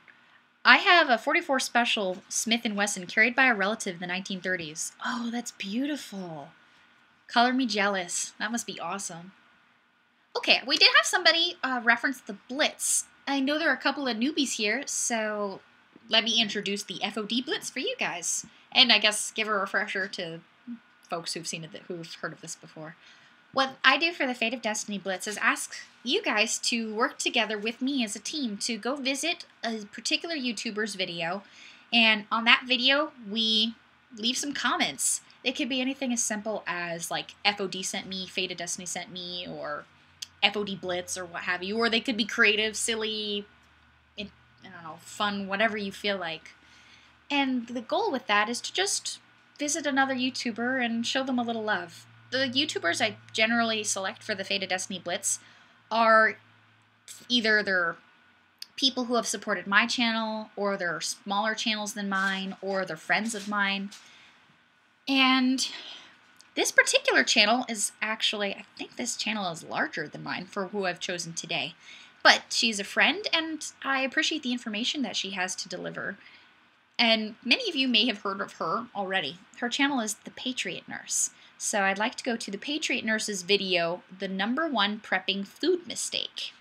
I have a 44 Special Smith & Wesson carried by a relative in the 1930s. Oh, that's beautiful. Color me jealous. That must be awesome. Okay, we did have somebody reference the Blitz. I know there are a couple of newbies here, so let me introduce the FOD Blitz for you guys. And I guess give a refresher to folks who've seen it, who've heard of this before. What I do for the Fate of Destiny Blitz is ask you guys to work together with me as a team to go visit a particular YouTuber's video, and on that video, we leave some comments. It could be anything as simple as, like, FOD sent me, Fate of Destiny sent me, or FOD Blitz, or what have you, or they could be creative, silly, I don't know, fun, whatever you feel like. And the goal with that is to just visit another YouTuber and show them a little love. The YouTubers I generally select for the Fate of Destiny Blitz are either they're people who have supported my channel, or they're smaller channels than mine, or they're friends of mine. And this particular channel is actually, I think this channel is larger than mine for who I've chosen today. But she's a friend, and I appreciate the information that she has to deliver. And many of you may have heard of her already. Her channel is The Patriot Nurse. So I'd like to go to The Patriot Nurse's video, The #1 Prepping Food Mistake.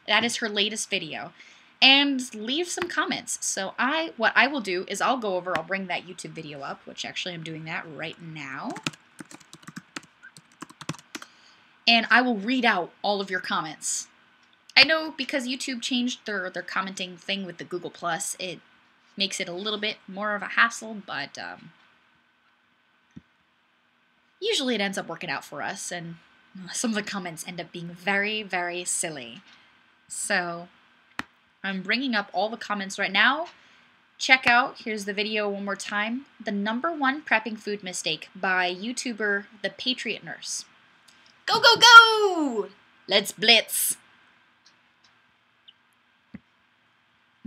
That is her latest video. And leave some comments. So what I will do is I'll bring that YouTube video up, which actually I'm doing that right now. And I will read out all of your comments. I know because YouTube changed their commenting thing with the Google+, it makes it a little bit more of a hassle, but usually it ends up working out for us, and some of the comments end up being very, very silly. So I'm bringing up all the comments right now. Check out, here's the video one more time, The #1 Prepping Food Mistake by YouTuber The Patriot Nurse. Go, go, go! Let's blitz!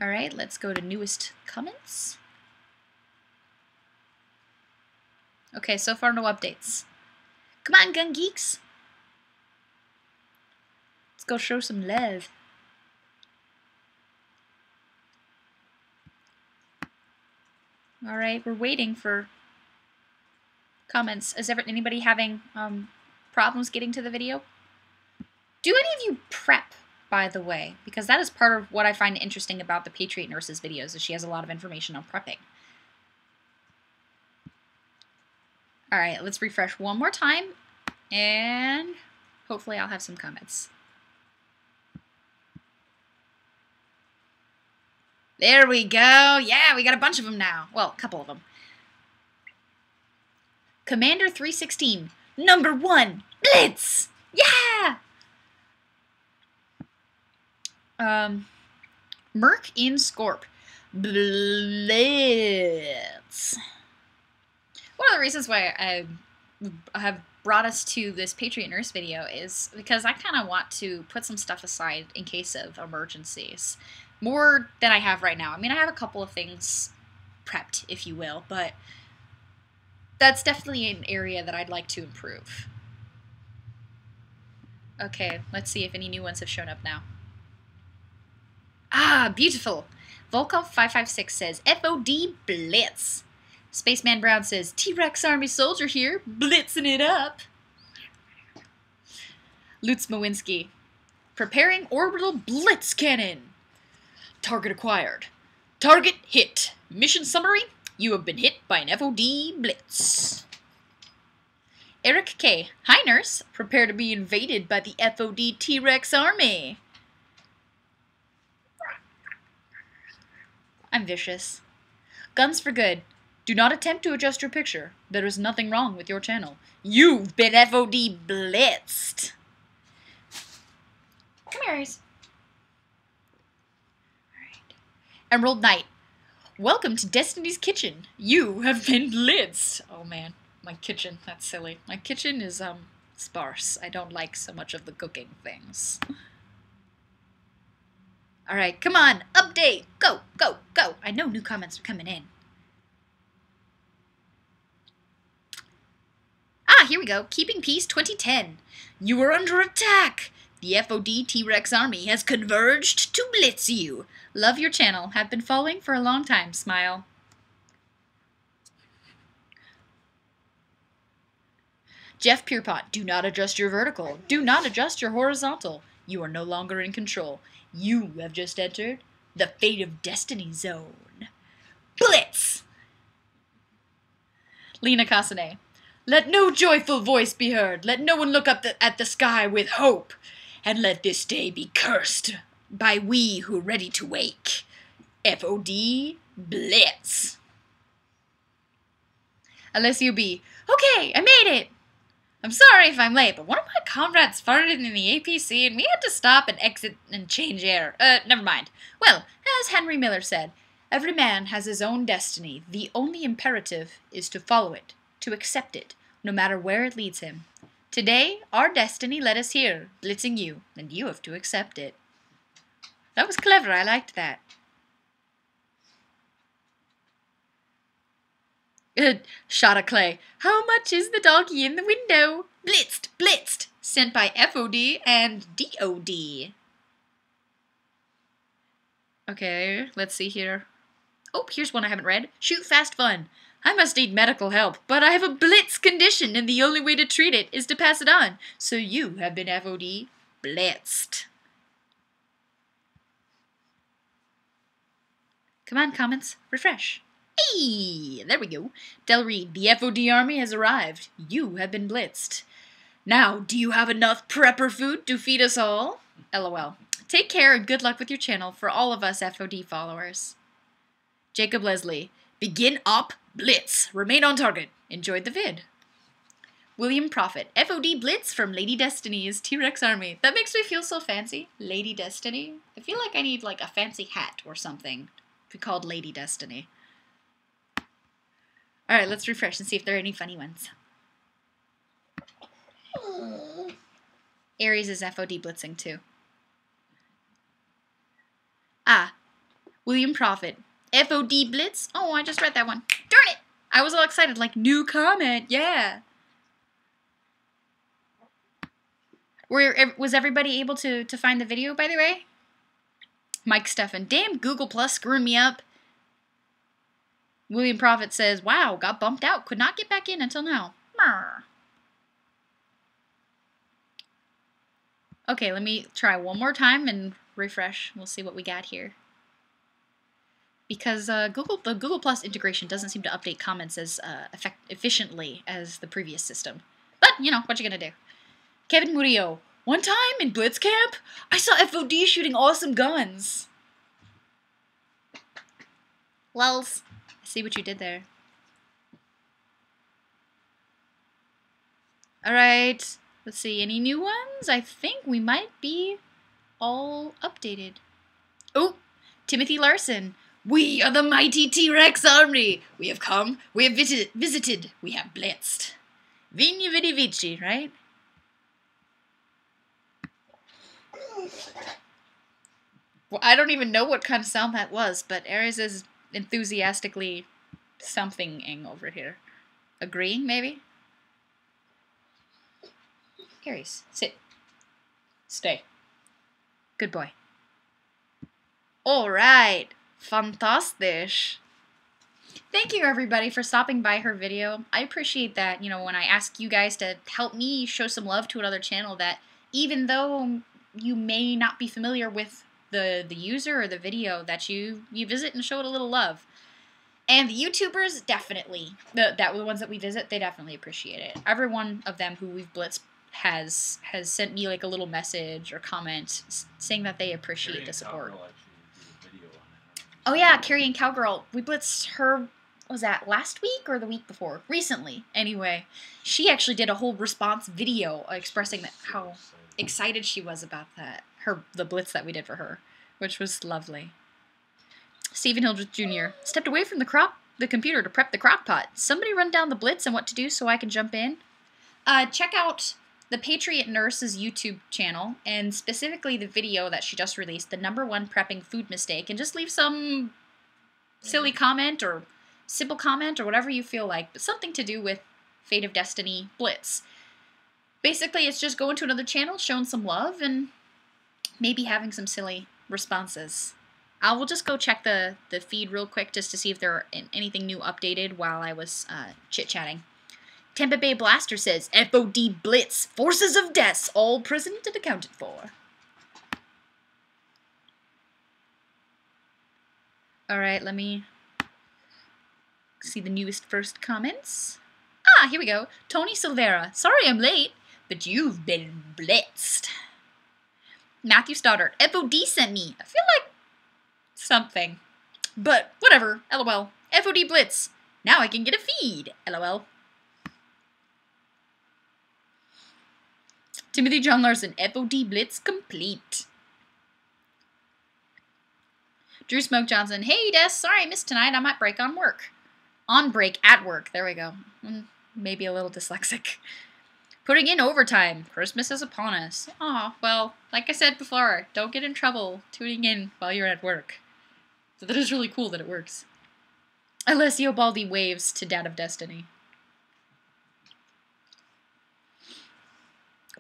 Alright, let's go to newest comments. Okay, so far no updates. Come on, Gun Geeks! Let's go show some love. Alright, we're waiting for comments. Is anybody having problems getting to the video? Do any of you prep, by the way? Because that is part of what I find interesting about the Patriot Nurse's videos, is she has a lot of information on prepping. Alright, let's refresh one more time, and hopefully I'll have some comments. There we go. Yeah, we got a bunch of them now. Well, a couple of them. Commander 316, #1, Blitz! Yeah! Merc in Scorp, Blitz. One of the reasons why I have brought us to this Patriot Nurse video is because I kind of want to put some stuff aside in case of emergencies. More than I have right now. I mean, I have a couple of things prepped, if you will, but that's definitely an area that I'd like to improve. Okay, let's see if any new ones have shown up now. Ah, beautiful! Volkov556 says, FOD Blitz. Spaceman Brown says, T-Rex Army Soldier here, blitzing it up. Lutz Mowinski, preparing orbital blitz cannon. Target acquired. Target hit. Mission summary, you have been hit by an FOD blitz. Eric K. Hi, Nurse. Prepare to be invaded by the FOD T-Rex army. I'm vicious. Guns for good. Do not attempt to adjust your picture. There is nothing wrong with your channel. You've been FOD blitzed. Come here, Aries. Alright. Emerald Knight. Welcome to Destiny's Kitchen. You have been blitzed. Oh man, my kitchen. That's silly. My kitchen is sparse. I don't like so much of the cooking things. Alright, come on. Update. Go, go, go. I know new comments are coming in. Ah, here we go. Keeping Peace 2010. You are under attack. The FOD T-Rex army has converged to blitz you. Love your channel. Have been following for a long time. Smile. Jeff Pierpont. Do not adjust your vertical. Do not adjust your horizontal. You are no longer in control. You have just entered the Fate of Destiny zone. Blitz! Lena Casanet. Let no joyful voice be heard. Let no one look up at the sky with hope. And let this day be cursed by we who are ready to wake. FOD Blitz. Alessio B. Okay, I made it. I'm sorry if I'm late, but one of my comrades farted in the APC and we had to stop and exit and change air. Never mind. Well, as Henry Miller said, Every man has his own destiny. The only imperative is to follow it, to accept it, no matter where it leads him. Today, our destiny led us here, blitzing you, and you have to accept it. That was clever. I liked that. Shot of clay. How much is the doggy in the window? Blitzed, blitzed. Sent by FOD and DOD. Okay, let's see here. Oh, here's one I haven't read. Shoot fast fun. I must need medical help, but I have a blitz condition, and the only way to treat it is to pass it on. So you have been FOD blitzed. Come on, comments. Refresh. Hey, there we go. Del Reed, the FOD army has arrived. You have been blitzed. Now, do you have enough prepper food to feed us all? LOL. Take care and good luck with your channel for all of us FOD followers. Jacob Leslie, begin op blitz. Remain on target. Enjoyed the vid. William Prophet, FOD blitz from Lady Destinee's T-Rex army. That makes me feel so fancy. Lady Destinee. I feel like I need like a fancy hat or something to be called Lady Destinee. Alright, let's refresh and see if there are any funny ones. Aries is FOD blitzing too. Ah, William Prophet. FOD blitz? Oh, I just read that one. Darn it! I was all excited, like, new comment, yeah. Was everybody able to find the video, by the way? Mike Steffen. Damn, Google Plus screwing me up. William Prophet says, wow, got bumped out. Could not get back in until now. Marr. Okay, let me try one more time and refresh. We'll see what we got here. Because the Google Plus integration doesn't seem to update comments as efficiently as the previous system. But, you know, what you gonna do? Kevin Murillo. One time in Blitz Camp, I saw FOD shooting awesome guns. Lulz. I see what you did there. Alright. Let's see, any new ones? I think we might be all updated. Oh, Timothy Larson. We are the mighty T-Rex army. We have come, we have visited, we have blitzed. Vini Vidi Vici, right? Well, I don't even know what kind of sound that was, but Aries is enthusiastically something-ing over here. Agreeing, maybe? Aries, sit. Stay. Good boy. Alright. Fantastic. Thank you, everybody, for stopping by her video. I appreciate that, you know, when I ask you guys to help me show some love to another channel, that even though you may not be familiar with the user or the video, that you visit and show it a little love. And the YouTubers, definitely. The ones that we visit, they definitely appreciate it. Every one of them who we've blitzed has sent me like a little message or comment saying that they appreciate the support. Oh yeah, Carrie and Cowgirl. We blitzed her, what was that, last week or the week before? Recently, anyway. She actually did a whole response video expressing how excited she was about that, the blitz that we did for her, which was lovely. Stephen Hildreth Jr. stepped away from the computer to prep the crock pot. Somebody run down the blitz and what to do so I can jump in. Check out the Patriot Nurse's YouTube channel, and specifically the video that she just released, the #1 prepping food mistake, and just leave some silly comment or simple comment or whatever you feel like, but something to do with Fate of Destiny Blitz. Basically, it's just going to another channel, showing some love, and maybe having some silly responses. I will just go check the feed real quick just to see if there are anything new updated while I was chit-chatting. Tampa Bay Blaster says, FOD Blitz, Forces of Death, all present and accounted for. Alright, let me see the newest first comments. Ah, here we go. Tony Silvera, sorry I'm late, but you've been blitzed. Matthew Stoddard, FOD sent me. I feel like something. But whatever, LOL. FOD Blitz. Now I can get a feed, LOL. Timothy John Larson, FOD Blitz complete. Drew Smoke Johnson. Hey, Des. Sorry I missed tonight. I'm at break on work. On break at work. There we go. Maybe a little dyslexic. Putting in overtime. Christmas is upon us. Aw, well, like I said before, don't get in trouble tuning in while you're at work. So that is really cool that it works. Alessio Baldi waves to Dad of Destiny.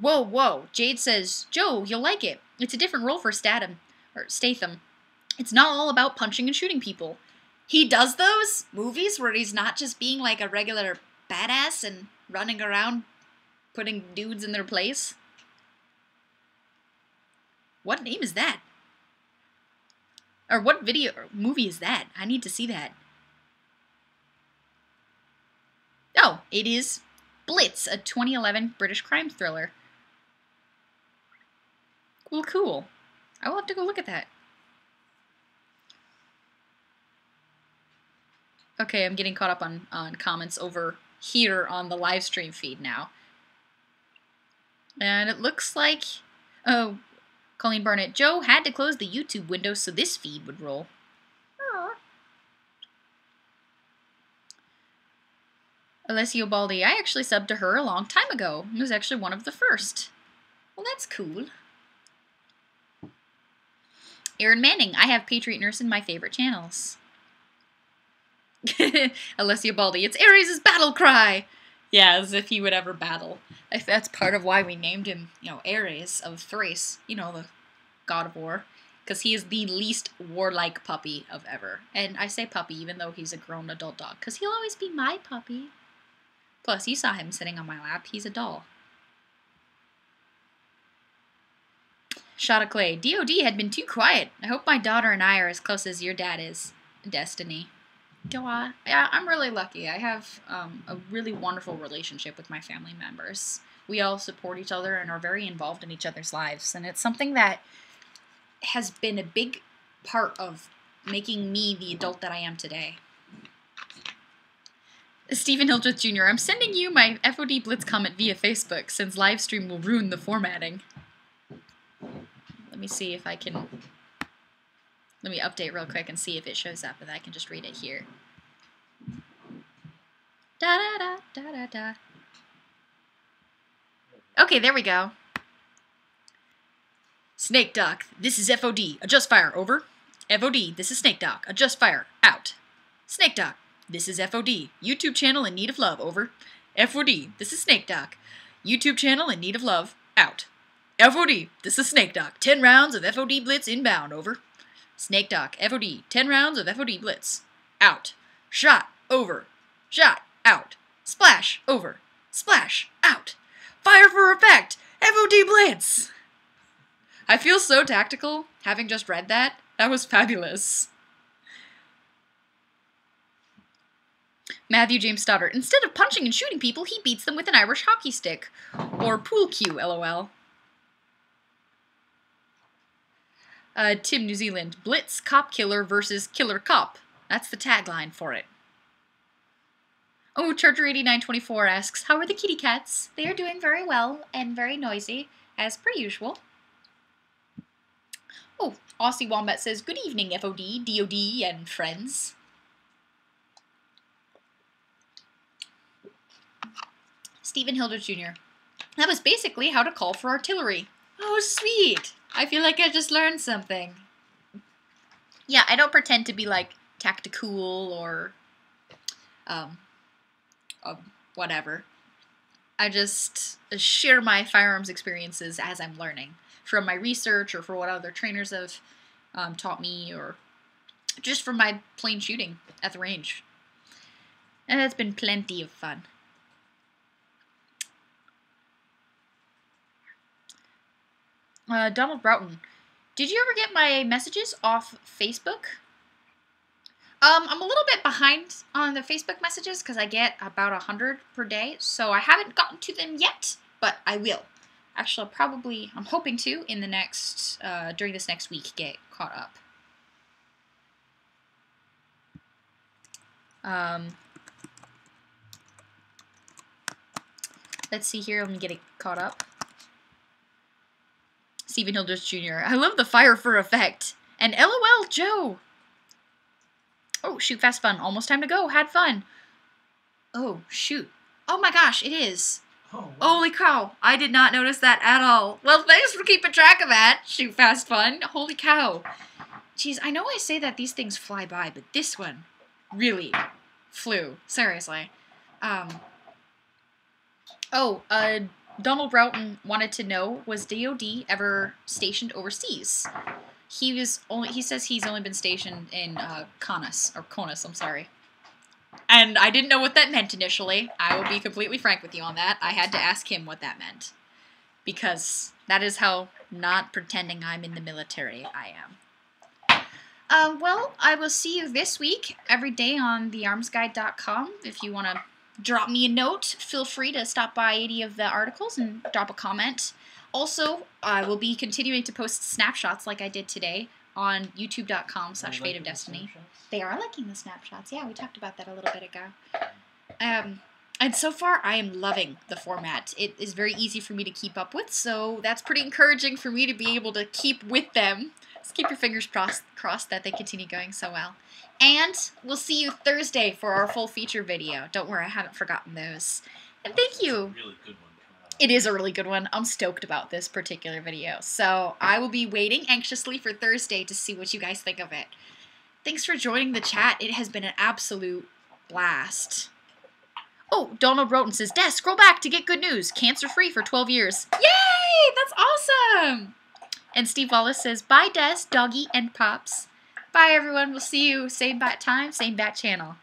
Whoa, whoa. Jade says, Joe, you'll like it. It's a different role for Statham. It's not all about punching and shooting people. He does those movies where he's not just being like a regular badass and running around putting dudes in their place. What name is that? Or what video or movie is that? I need to see that. Oh, it is Blitz, a 2011 British crime thriller. Well, cool. I will have to go look at that. Okay, I'm getting caught up on comments over here on the live stream feed now. And it looks like... Oh, Colleen Barnett. Joe had to close the YouTube window so this feed would roll. Aww. Alessio Baldi. I actually subbed to her a long time ago. It was actually one of the first. Well, that's cool. Aaron Manning. I have Patriot Nurse in my favorite channels. Alessio Baldi. It's Ares' battle cry. Yeah, as if he would ever battle. That's part of why we named him, Ares of Thrace. The god of war. Because he is the least warlike puppy of ever. And I say puppy even though he's a grown adult dog. Because he'll always be my puppy. Plus, you saw him sitting on my lap. He's a doll. Shot of Clay. DOD had been too quiet. I hope my daughter and I are as close as your dad is. Destiny. Go on. Yeah, I'm really lucky. I have a really wonderful relationship with my family members. We all support each other and are very involved in each other's lives. And it's something that has been a big part of making me the adult that I am today. Stephen Hildreth Jr., I'm sending you my FOD Blitz comment via Facebook since LiveStream will ruin the formatting. Let me see if I can... Let me update real quick and see if it shows up, and I can just read it here. Da-da-da-da-da-da. Okay, there we go. Snake Doc, this is FOD. Adjust fire, over. FOD, this is Snake Doc. Adjust fire, out. Snake Doc, this is FOD. YouTube channel in need of love, over. FOD, this is Snake Doc. YouTube channel in need of love, out. FOD, this is Snake Doc. 10 rounds of FOD Blitz inbound, over. Snake Doc, FOD, 10 rounds of FOD Blitz. Out. Shot, over. Shot, out. Splash, over. Splash, out. Fire for effect. FOD Blitz. I feel so tactical, having just read that. That was fabulous. Matthew James Stoddard. Instead of punching and shooting people, he beats them with an Irish hockey stick. Or pool cue, lol. Tim New Zealand. Blitz cop killer versus killer cop. That's the tagline for it. Oh, Charger8924 asks, how are the kitty cats? They are doing very well and very noisy, as per usual. Oh, Aussie Wombat says, good evening, FOD, DOD, and friends. Stephen Hilder Jr. That was basically how to call for artillery. Oh, sweet. I feel like I just learned something. Yeah, I don't pretend to be, like, tactical or, whatever. I just share my firearms experiences as I'm learning. From my research or for what other trainers have taught me or just from my plain shooting at the range. And it's been plenty of fun. Donald Broughton. Did you ever get my messages off Facebook? I'm a little bit behind on the Facebook messages because I get about 100 per day, so I haven't gotten to them yet, but I will. Actually, I'm hoping to, in the next, during this next week, get caught up. Let's see here, let me get it caught up. Stephen Hilders Jr. I love the fire for effect. And LOL Joe. Oh, shoot, fast fun. Almost time to go. Had fun. Oh, shoot. Oh my gosh, it is. Oh, wow. Holy cow. I did not notice that at all. Well, thanks for keeping track of that. Shoot, fast fun. Holy cow. Jeez, I know I say that these things fly by, but this one really flew. Seriously. Donald Broughton wanted to know, was DOD ever stationed overseas? He says he's only been stationed in Conus, I'm sorry. And I didn't know what that meant initially. I will be completely frank with you on that. I had to ask him what that meant. Because that is how not pretending I'm in the military I am. Well, I will see you this week, every day on thearmsguide.com. If you want to drop me a note, feel free to stop by any of the articles and drop a comment. Also, I will be continuing to post snapshots like I did today on youtube.com/FateofDestinee. They are liking the snapshots. Yeah, we talked about that a little bit ago. And so far, I am loving the format. It is very easy for me to keep up with, so that's pretty encouraging for me to be able to keep with them. Just keep your fingers crossed that they continue going so well. And we'll see you Thursday for our full feature video. Don't worry, I haven't forgotten those. And thank you. It's a really good one. It is a really good one. I'm stoked about this particular video. So I will be waiting anxiously for Thursday to see what you guys think of it. Thanks for joining the chat. It has been an absolute blast. Oh, Donald Broughton says, Des, scroll back to get good news. Cancer-free for 12 years. Yay! That's awesome! And Steve Wallace says, bye, Des, doggy, and pops. Bye, everyone. We'll see you same bat time, same bat channel.